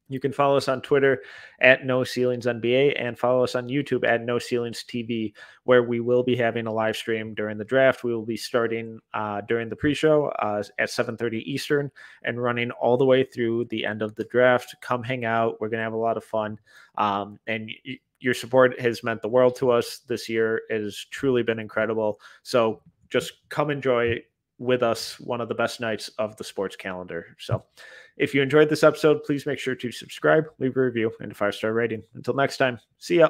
You can follow us on Twitter at NoCeilingsNBA and follow us on YouTube at NoCeilingsTV, where we will be having a live stream during the draft. We will be starting during the pre-show at 7:30 Eastern and running all the way through the end of the draft. Come hang out. We're going to have a lot of fun. And your support has meant the world to us this year. It has truly been incredible. So just come enjoy with us one of the best nights of the sports calendar. So if you enjoyed this episode, please make sure to subscribe, leave a review, and a 5-star rating. Until next time, see ya.